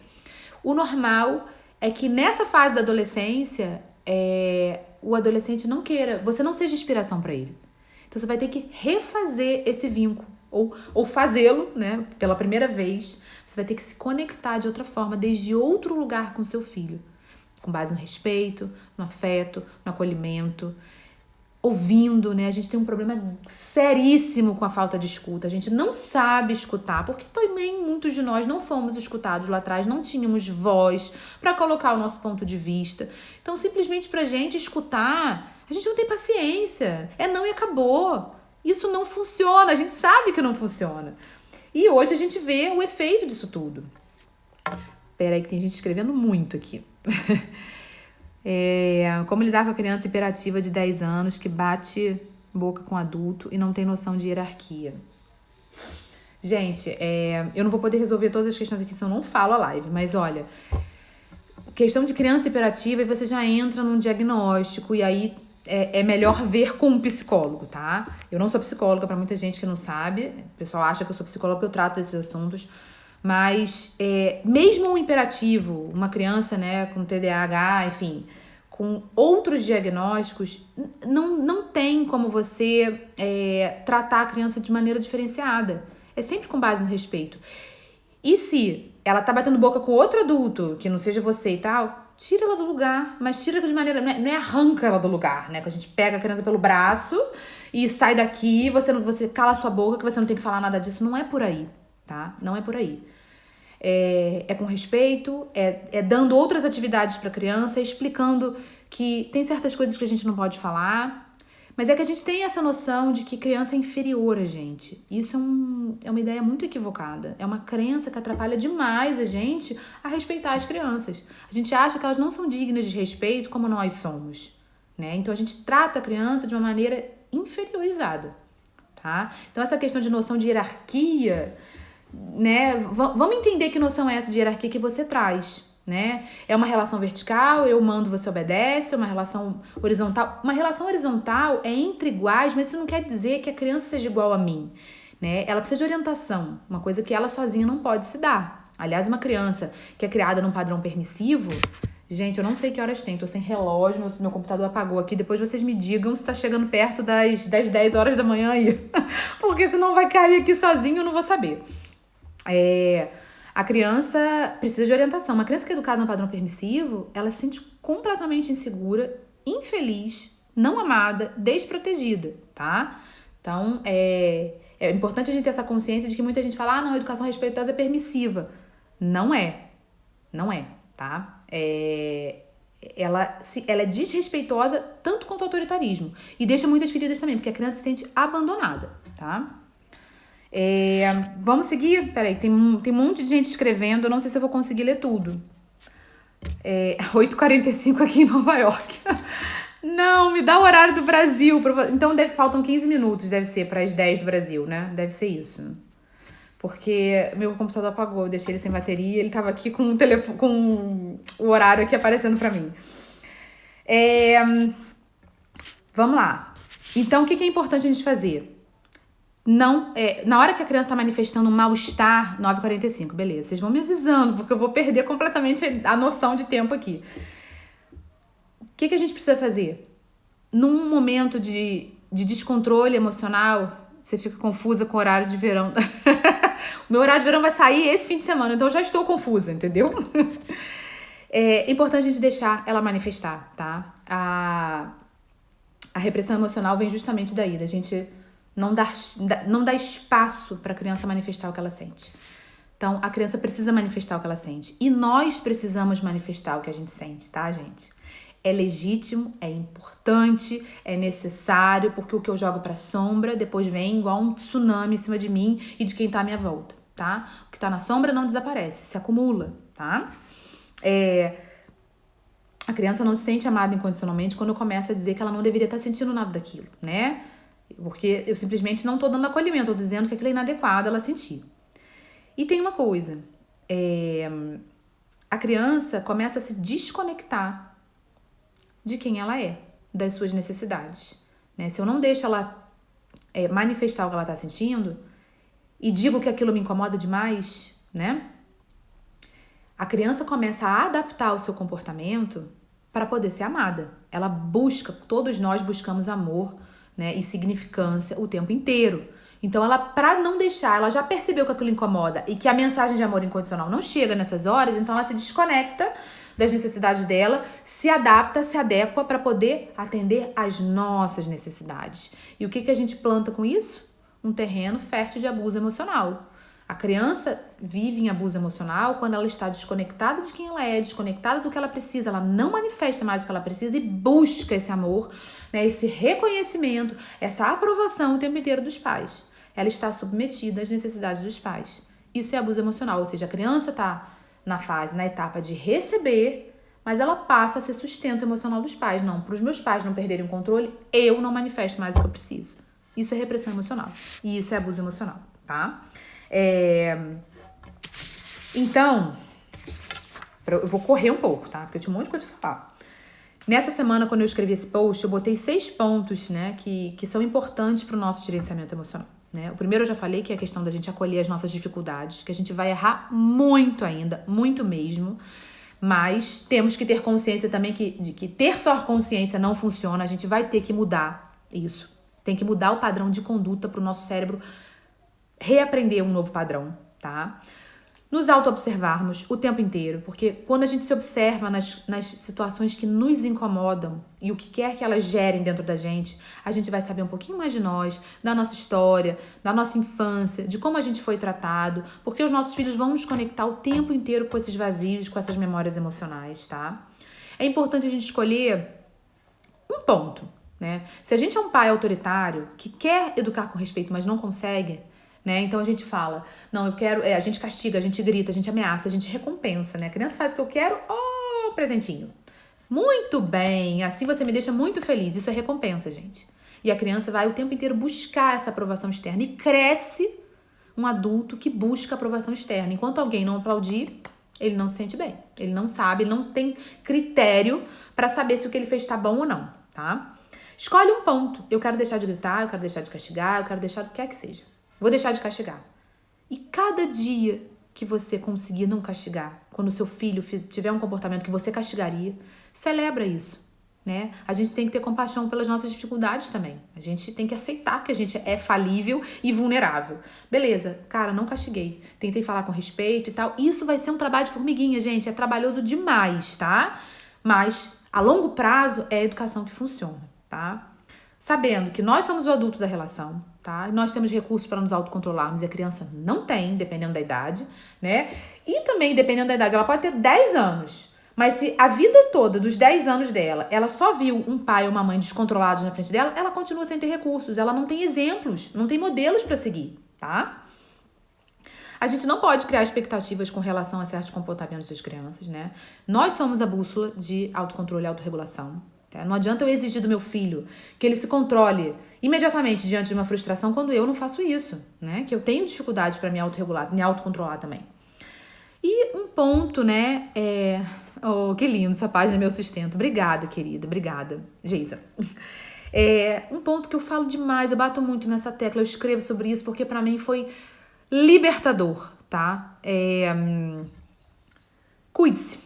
o normal é que nessa fase da adolescência... o adolescente não queira, você não seja inspiração para ele. Então você vai ter que refazer esse vínculo ou fazê-lo, né, pela primeira vez. Você vai ter que se conectar de outra forma, desde outro lugar com seu filho, com base no respeito, no afeto, no acolhimento, ouvindo, né? A gente tem um problema seríssimo com a falta de escuta. A gente não sabe escutar, porque também muitos de nós não fomos escutados lá atrás, não tínhamos voz para colocar o nosso ponto de vista. Então, simplesmente pra gente escutar, a gente não tem paciência. É não e acabou. Isso não funciona, a gente sabe que não funciona. E hoje a gente vê o efeito disso tudo. Peraí que tem gente escrevendo muito aqui. Como lidar com a criança hiperativa de 10 anos que bate boca com adulto e não tem noção de hierarquia. Gente, eu não vou poder resolver todas as questões aqui se eu não falo a live, mas olha, questão de criança hiperativa e você já entra num diagnóstico e aí é melhor ver com um psicólogo, tá? Eu não sou psicóloga, pra muita gente que não sabe, o pessoal acha que eu sou psicóloga porque eu trato desses assuntos, mas mesmo um hiperativo, uma criança, né, com TDAH, enfim, com outros diagnósticos, não tem como você tratar a criança de maneira diferenciada. É sempre com base no respeito. E se ela tá batendo boca com outro adulto, que não seja você e tal, tira ela do lugar, mas tira de maneira... Não é arranca ela do lugar, né? Que a gente pega a criança pelo braço e sai daqui, você cala a sua boca que você não tem que falar nada disso. Não é por aí, tá? Não é por aí. É com respeito, é dando outras atividades para a criança, explicando que tem certas coisas que a gente não pode falar, mas é que a gente tem essa noção de que criança é inferior a gente. Isso é uma ideia muito equivocada. É uma crença que atrapalha demais a gente a respeitar as crianças. A gente acha que elas não são dignas de respeito como nós somos, né? Então a gente trata a criança de uma maneira inferiorizada, tá? Então essa questão de noção de hierarquia, né? Vamos entender que noção é essa de hierarquia que você traz, né? É uma relação vertical, eu mando, você obedece, é uma relação horizontal. Uma relação horizontal é entre iguais, mas isso não quer dizer que a criança seja igual a mim, né? Ela precisa de orientação, uma coisa que ela sozinha não pode se dar. Aliás, uma criança que é criada num padrão permissivo, gente, eu não sei que horas tem, tô sem relógio, meu computador apagou aqui, depois vocês me digam se tá chegando perto das 10 horas da manhã aí, porque senão vai cair aqui sozinho, eu não vou saber. A criança precisa de orientação. Uma criança que é educada no padrão permissivo, ela se sente completamente insegura, infeliz, não amada, desprotegida, tá? Então, é importante a gente ter essa consciência de que muita gente fala, não, a educação respeitosa é permissiva. Não é, tá? Ela é desrespeitosa tanto quanto o autoritarismo. E deixa muitas feridas também, porque a criança se sente abandonada, tá? Vamos seguir? Peraí, tem um monte de gente escrevendo, eu não sei se eu vou conseguir ler tudo. 8h45 aqui em Nova York. Não, me dá o horário do Brasil. Então faltam 15 minutos, deve ser, para as 10 do Brasil, né? Deve ser isso. Porque meu computador apagou, eu deixei ele sem bateria, ele tava aqui com o horário aqui aparecendo pra mim. Vamos lá. Então, o que é importante a gente fazer? Na hora que a criança tá manifestando um mal-estar, 9h45, beleza, vocês vão me avisando, porque eu vou perder completamente a noção de tempo aqui. O que a gente precisa fazer? Num momento de descontrole emocional, você fica confusa com o horário de verão. O meu horário de verão vai sair esse fim de semana, então eu já estou confusa, entendeu? É importante a gente deixar ela manifestar, tá? A repressão emocional vem justamente daí, da gente não dar espaço para a criança manifestar o que ela sente. Então, a criança precisa manifestar o que ela sente. E nós precisamos manifestar o que a gente sente, tá, gente? É legítimo, é importante, é necessário, porque o que eu jogo pra sombra depois vem igual um tsunami em cima de mim e de quem tá à minha volta, tá? O que tá na sombra não desaparece, se acumula, tá? A criança não se sente amada incondicionalmente quando eu começo a dizer que ela não deveria estar sentindo nada daquilo, né? Porque eu simplesmente não tô dando acolhimento, tô dizendo que aquilo é inadequado ela sentir. E tem uma coisa, a criança começa a se desconectar de quem ela é, das suas necessidades, né? Se eu não deixo ela manifestar o que ela tá sentindo e digo que aquilo me incomoda demais, né? A criança começa a adaptar o seu comportamento para poder ser amada. Ela busca, todos nós buscamos amor, né, e significância o tempo inteiro. Então, para não deixar, ela já percebeu que aquilo incomoda e que a mensagem de amor incondicional não chega nessas horas, então ela se desconecta das necessidades dela, se adapta, se adequa para poder atender às nossas necessidades. E o que a gente planta com isso? Um terreno fértil de abuso emocional. A criança vive em abuso emocional quando ela está desconectada de quem ela é, desconectada do que ela precisa, ela não manifesta mais o que ela precisa e busca esse amor, né, esse reconhecimento, essa aprovação o tempo inteiro dos pais. Ela está submetida às necessidades dos pais. Isso é abuso emocional, ou seja, a criança está na etapa de receber, mas ela passa a ser sustento emocional dos pais. Não, para os meus pais não perderem o controle, eu não manifesto mais o que eu preciso. Isso é repressão emocional e isso é abuso emocional, tá? Então, eu vou correr um pouco, tá? Porque eu tinha um monte de coisa pra falar. Nessa semana, quando eu escrevi esse post, eu botei 6 pontos, né, que são importantes para o nosso gerenciamento emocional, né? O primeiro eu já falei, que é a questão da gente acolher as nossas dificuldades, que a gente vai errar muito ainda, muito mesmo, mas temos que ter consciência também de que ter só consciência não funciona, a gente vai ter que mudar isso. Tem que mudar o padrão de conduta para o nosso cérebro reaprender um novo padrão, tá? nos auto-observarmos o tempo inteiro, porque quando a gente se observa nas situações que nos incomodam e o que quer que elas gerem dentro da gente, a gente vai saber um pouquinho mais de nós, da nossa história, da nossa infância, de como a gente foi tratado, porque os nossos filhos vão nos conectar o tempo inteiro com esses vazios, com essas memórias emocionais, tá? É importante a gente escolher um ponto, né? Se a gente é um pai autoritário que quer educar com respeito, mas não consegue, né? Então a gente fala, não, eu quero, a gente castiga, a gente grita, a gente ameaça, a gente recompensa, né? A criança faz o que eu quero, presentinho. Muito bem, assim você me deixa muito feliz, isso é recompensa, gente. E a criança vai o tempo inteiro buscar essa aprovação externa e cresce um adulto que busca aprovação externa. Enquanto alguém não aplaudir, ele não se sente bem, ele não sabe, ele não tem critério para saber se o que ele fez tá bom ou não, tá? Escolhe um ponto, eu quero deixar de gritar, eu quero deixar de castigar, eu quero deixar do que quer que seja. Vou deixar de castigar. E cada dia que você conseguir não castigar, quando o seu filho tiver um comportamento que você castigaria, celebra isso, né? A gente tem que ter compaixão pelas nossas dificuldades também. A gente tem que aceitar que a gente é falível e vulnerável. Beleza, cara, não castiguei. Tentei falar com respeito e tal. Isso vai ser um trabalho de formiguinha, gente. É trabalhoso demais, tá? Mas, a longo prazo, é a educação que funciona, tá? Sabendo que nós somos o adulto da relação, tá? Nós temos recursos para nos autocontrolarmos e a criança não tem, dependendo da idade, né? E também, dependendo da idade, ela pode ter 10 anos. Mas se a vida toda, dos 10 anos dela, ela só viu um pai ou uma mãe descontrolados na frente dela, ela continua sem ter recursos. Ela não tem exemplos, não tem modelos para seguir, tá? A gente não pode criar expectativas com relação a certos comportamentos das crianças, né? Nós somos a bússola de autocontrole e autorregulação. Não adianta eu exigir do meu filho que ele se controle imediatamente diante de uma frustração quando eu não faço isso, né? Que eu tenho dificuldade para me autorregular, me autocontrolar também. E um ponto, né? Oh, que lindo, essa página é meu sustento. Obrigada, querida. Obrigada, Geisa. Um ponto que eu falo demais, eu bato muito nessa tecla, eu escrevo sobre isso porque para mim foi libertador, tá? Cuide-se.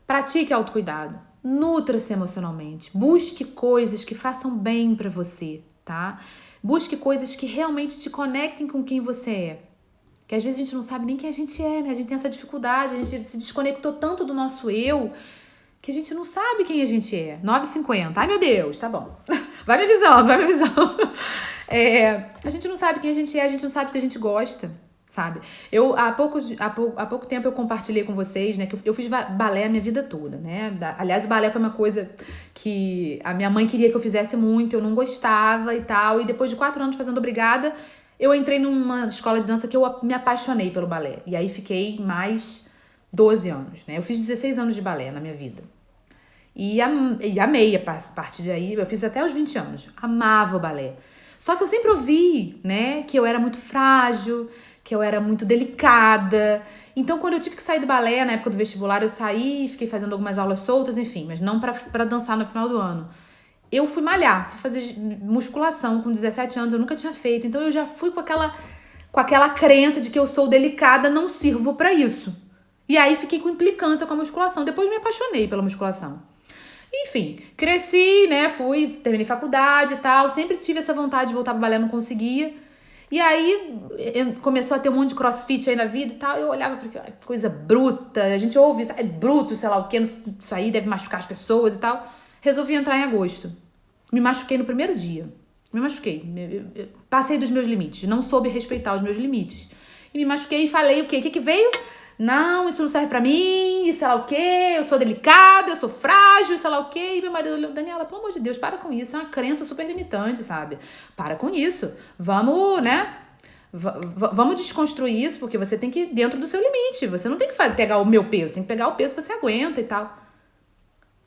Pratique autocuidado. Nutra-se emocionalmente, busque coisas que façam bem pra você, tá? Busque coisas que realmente te conectem com quem você é. Que às vezes a gente não sabe nem quem a gente é, né? A gente tem essa dificuldade, a gente se desconectou tanto do nosso eu que a gente não sabe quem a gente é. 9h50, ai meu Deus, tá bom. Vai me avisando, vai me avisando. A gente não sabe quem a gente é, a gente não sabe o que a gente gosta. Sabe? Eu, há pouco tempo eu compartilhei com vocês, né, que eu fiz balé a minha vida toda, né? Aliás, o balé foi uma coisa que a minha mãe queria que eu fizesse muito, eu não gostava e tal, e depois de 4 anos fazendo obrigada, eu entrei numa escola de dança que eu me apaixonei pelo balé, e aí fiquei mais 12 anos, né? Eu fiz 16 anos de balé na minha vida. E amei a partir de aí, eu fiz até os 20 anos, amava o balé. Só que eu sempre ouvi, né, que eu era muito frágil, que eu era muito delicada. Então, quando eu tive que sair do balé, na época do vestibular, eu saí, fiquei fazendo algumas aulas soltas, enfim, mas não pra dançar no final do ano. Eu fui malhar, fui fazer musculação com 17 anos, eu nunca tinha feito. Então, eu já fui com aquela crença de que eu sou delicada, não sirvo pra isso. E aí, fiquei com implicância com a musculação. Depois, me apaixonei pela musculação. Enfim, cresci, né, terminei faculdade e tal, sempre tive essa vontade de voltar pro balé, não conseguia. E aí, começou a ter um monte de crossfit aí na vida e tal, eu olhava pra aquela coisa bruta, a gente ouve isso, é bruto, sei lá o que, isso aí deve machucar as pessoas e tal. Resolvi entrar em agosto. Me machuquei no primeiro dia. Me machuquei. Eu passei dos meus limites, não soube respeitar os meus limites. E me machuquei e falei o quê? O que veio? Não, isso não serve pra mim, e sei lá o quê, eu sou delicada, eu sou frágil, sei lá o quê. E meu marido olhou, Daniela, pelo amor de Deus, para com isso, é uma crença super limitante, sabe? Para com isso, vamos, né? Vamos desconstruir isso, porque você tem que ir dentro do seu limite, você não tem que pegar o meu peso, tem que pegar o peso que você aguenta e tal.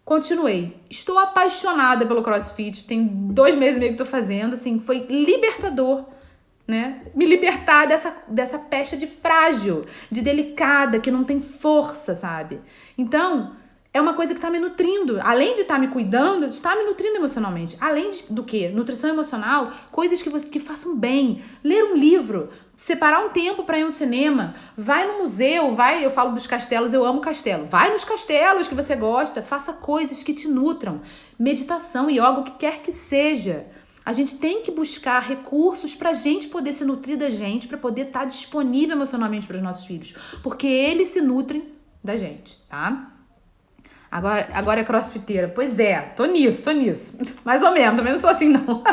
Continuei. Estou apaixonada pelo CrossFit, tem 2 meses e meio que tô fazendo, assim, foi libertador, né? Me libertar dessa pecha de frágil, de delicada, que não tem força, sabe? Então, é uma coisa que tá me nutrindo. Além de estar me cuidando, está me nutrindo emocionalmente. Além do que? Nutrição emocional, coisas que façam bem. Ler um livro, separar um tempo para ir no cinema, vai no museu, eu falo dos castelos, eu amo castelo. Vai nos castelos que você gosta, faça coisas que te nutram. Meditação, yoga, o que quer que seja. A gente tem que buscar recursos pra gente poder se nutrir da gente, pra poder estar disponível emocionalmente para os nossos filhos. Porque eles se nutrem da gente, tá? Agora é crossfiteira. Pois é, tô nisso. Mais ou menos, também não sou assim, não.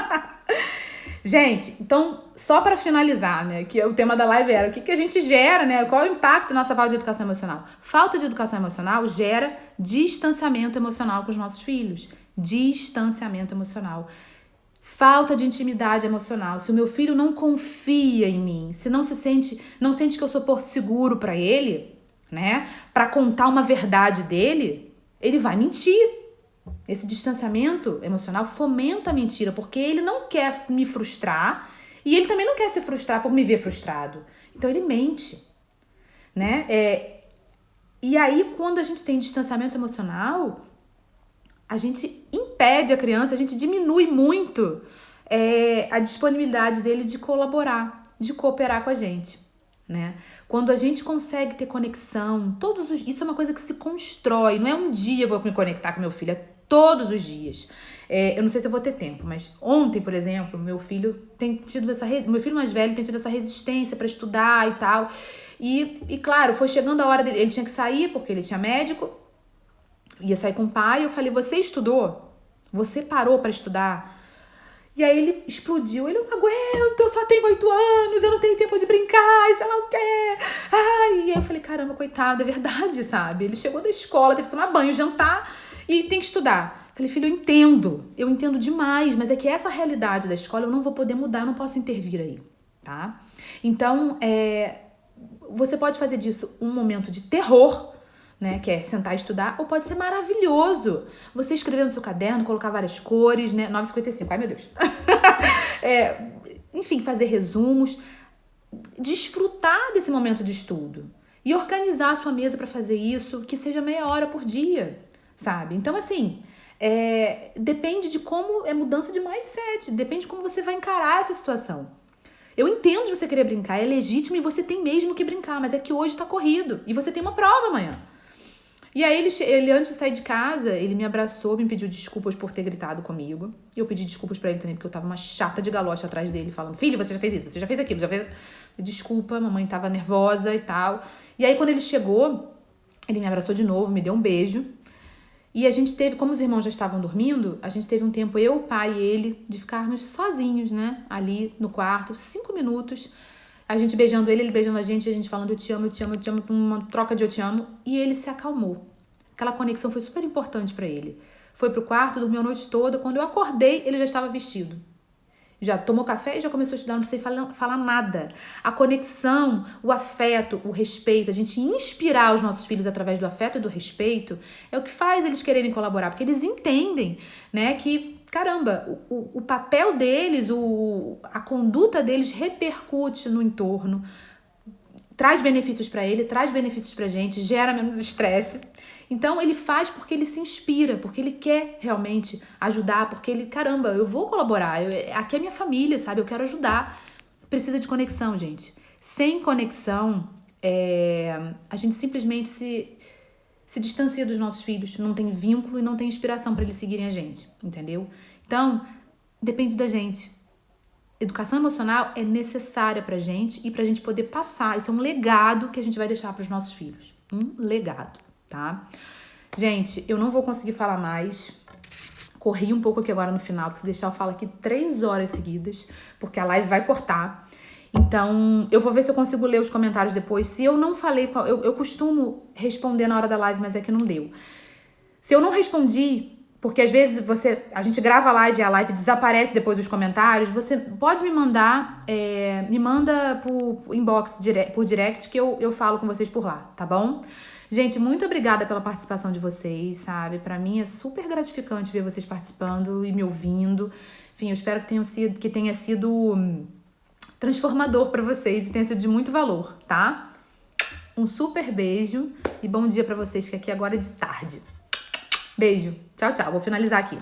Gente, então, só para finalizar, né, que o tema da live era o que a gente gera, né, qual é o impacto da nossa falta de educação emocional? Falta de educação emocional gera distanciamento emocional com os nossos filhos. Distanciamento emocional. Falta de intimidade emocional. Se o meu filho não confia em mim, se não sente que eu sou porto seguro para ele, né, para contar uma verdade dele, ele vai mentir. Esse distanciamento emocional fomenta a mentira, porque ele não quer me frustrar e ele também não quer se frustrar por me ver frustrado. Então ele mente, né? E aí, quando a gente tem distanciamento emocional, a gente impede a criança, a gente diminui muito a disponibilidade dele de colaborar, de cooperar com a gente, né? Quando a gente consegue ter conexão, isso é uma coisa que se constrói, não é um dia eu vou me conectar com meu filho, é todos os dias. Eu não sei se eu vou ter tempo, mas ontem, por exemplo, meu filho meu filho mais velho tem tido essa resistência para estudar e tal. E claro, foi chegando a hora dele, ele tinha que sair porque ele tinha médico, ia sair com o pai, eu falei, você estudou? Você parou para estudar? E aí ele explodiu, ele, não aguento, eu só tenho 8 anos, eu não tenho tempo de brincar, isso não quer. Ai, e aí eu falei, caramba, coitado, é verdade, sabe? Ele chegou da escola, teve que tomar banho, jantar e tem que estudar. Falei, filho, eu entendo demais, mas é que essa realidade da escola eu não vou poder mudar, eu não posso intervir aí, tá? Então, você pode fazer disso um momento de terror, né, que é sentar e estudar, ou pode ser maravilhoso. Você escrever no seu caderno, colocar várias cores, né, 9,55, ai meu Deus. Enfim, fazer resumos, desfrutar desse momento de estudo e organizar a sua mesa para fazer isso, que seja meia hora por dia, sabe? Então, assim, depende de como é mudança de mindset, depende de como você vai encarar essa situação. Eu entendo de você querer brincar, é legítimo e você tem mesmo que brincar, mas é que hoje tá corrido e você tem uma prova amanhã. E aí ele antes de sair de casa, ele me abraçou, me pediu desculpas por ter gritado comigo. E eu pedi desculpas pra ele também, porque eu tava uma chata de galocha atrás dele, falando, filho, você já fez isso, você já fez aquilo, já fez... Desculpa, mamãe tava nervosa e tal. E aí quando ele chegou, ele me abraçou de novo, me deu um beijo. E a gente teve, como os irmãos já estavam dormindo, a gente teve um tempo, eu, o pai e ele, de ficarmos sozinhos, né? Ali no quarto, 5 minutos. A gente beijando ele beijando a gente falando eu te amo, uma troca de eu te amo. E ele se acalmou. Aquela conexão foi super importante pra ele. Foi pro quarto, dormiu a noite toda. Quando eu acordei, ele já estava vestido. Já tomou café e já começou a estudar, não precisei falar nada. A conexão, o afeto, o respeito, a gente inspirar os nossos filhos através do afeto e do respeito é o que faz eles quererem colaborar, porque eles entendem, né, que, caramba, o papel deles, a conduta deles repercute no entorno, traz benefícios pra ele, traz benefícios pra gente, gera menos estresse. Então, ele faz porque ele se inspira, porque ele quer realmente ajudar, porque ele, caramba, eu vou colaborar, aqui é minha família, sabe? Eu quero ajudar. Precisa de conexão, gente. Sem conexão, a gente simplesmente se distancia dos nossos filhos, não tem vínculo e não tem inspiração para eles seguirem a gente, entendeu? Então, depende da gente. Educação emocional é necessária pra gente e pra gente poder passar. Isso é um legado que a gente vai deixar pros nossos filhos. Um legado, tá? Gente, eu não vou conseguir falar mais. Corri um pouco aqui agora no final, porque se deixar eu falo aqui 3 horas seguidas, porque a live vai cortar. Então, eu vou ver se eu consigo ler os comentários depois. Se eu não falei, eu costumo responder na hora da live, mas é que não deu. Se eu não respondi, porque às vezes a gente grava a live e a live desaparece depois dos comentários, você pode me mandar, me manda por inbox, por direct, que eu falo com vocês por lá, tá bom? Gente, muito obrigada pela participação de vocês, sabe? Pra mim é super gratificante ver vocês participando e me ouvindo. Enfim, eu espero que tenha sido transformador pra vocês e tenha sido de muito valor, tá? Um super beijo e bom dia pra vocês, que aqui agora é de tarde. Beijo. Tchau, tchau. Vou finalizar aqui.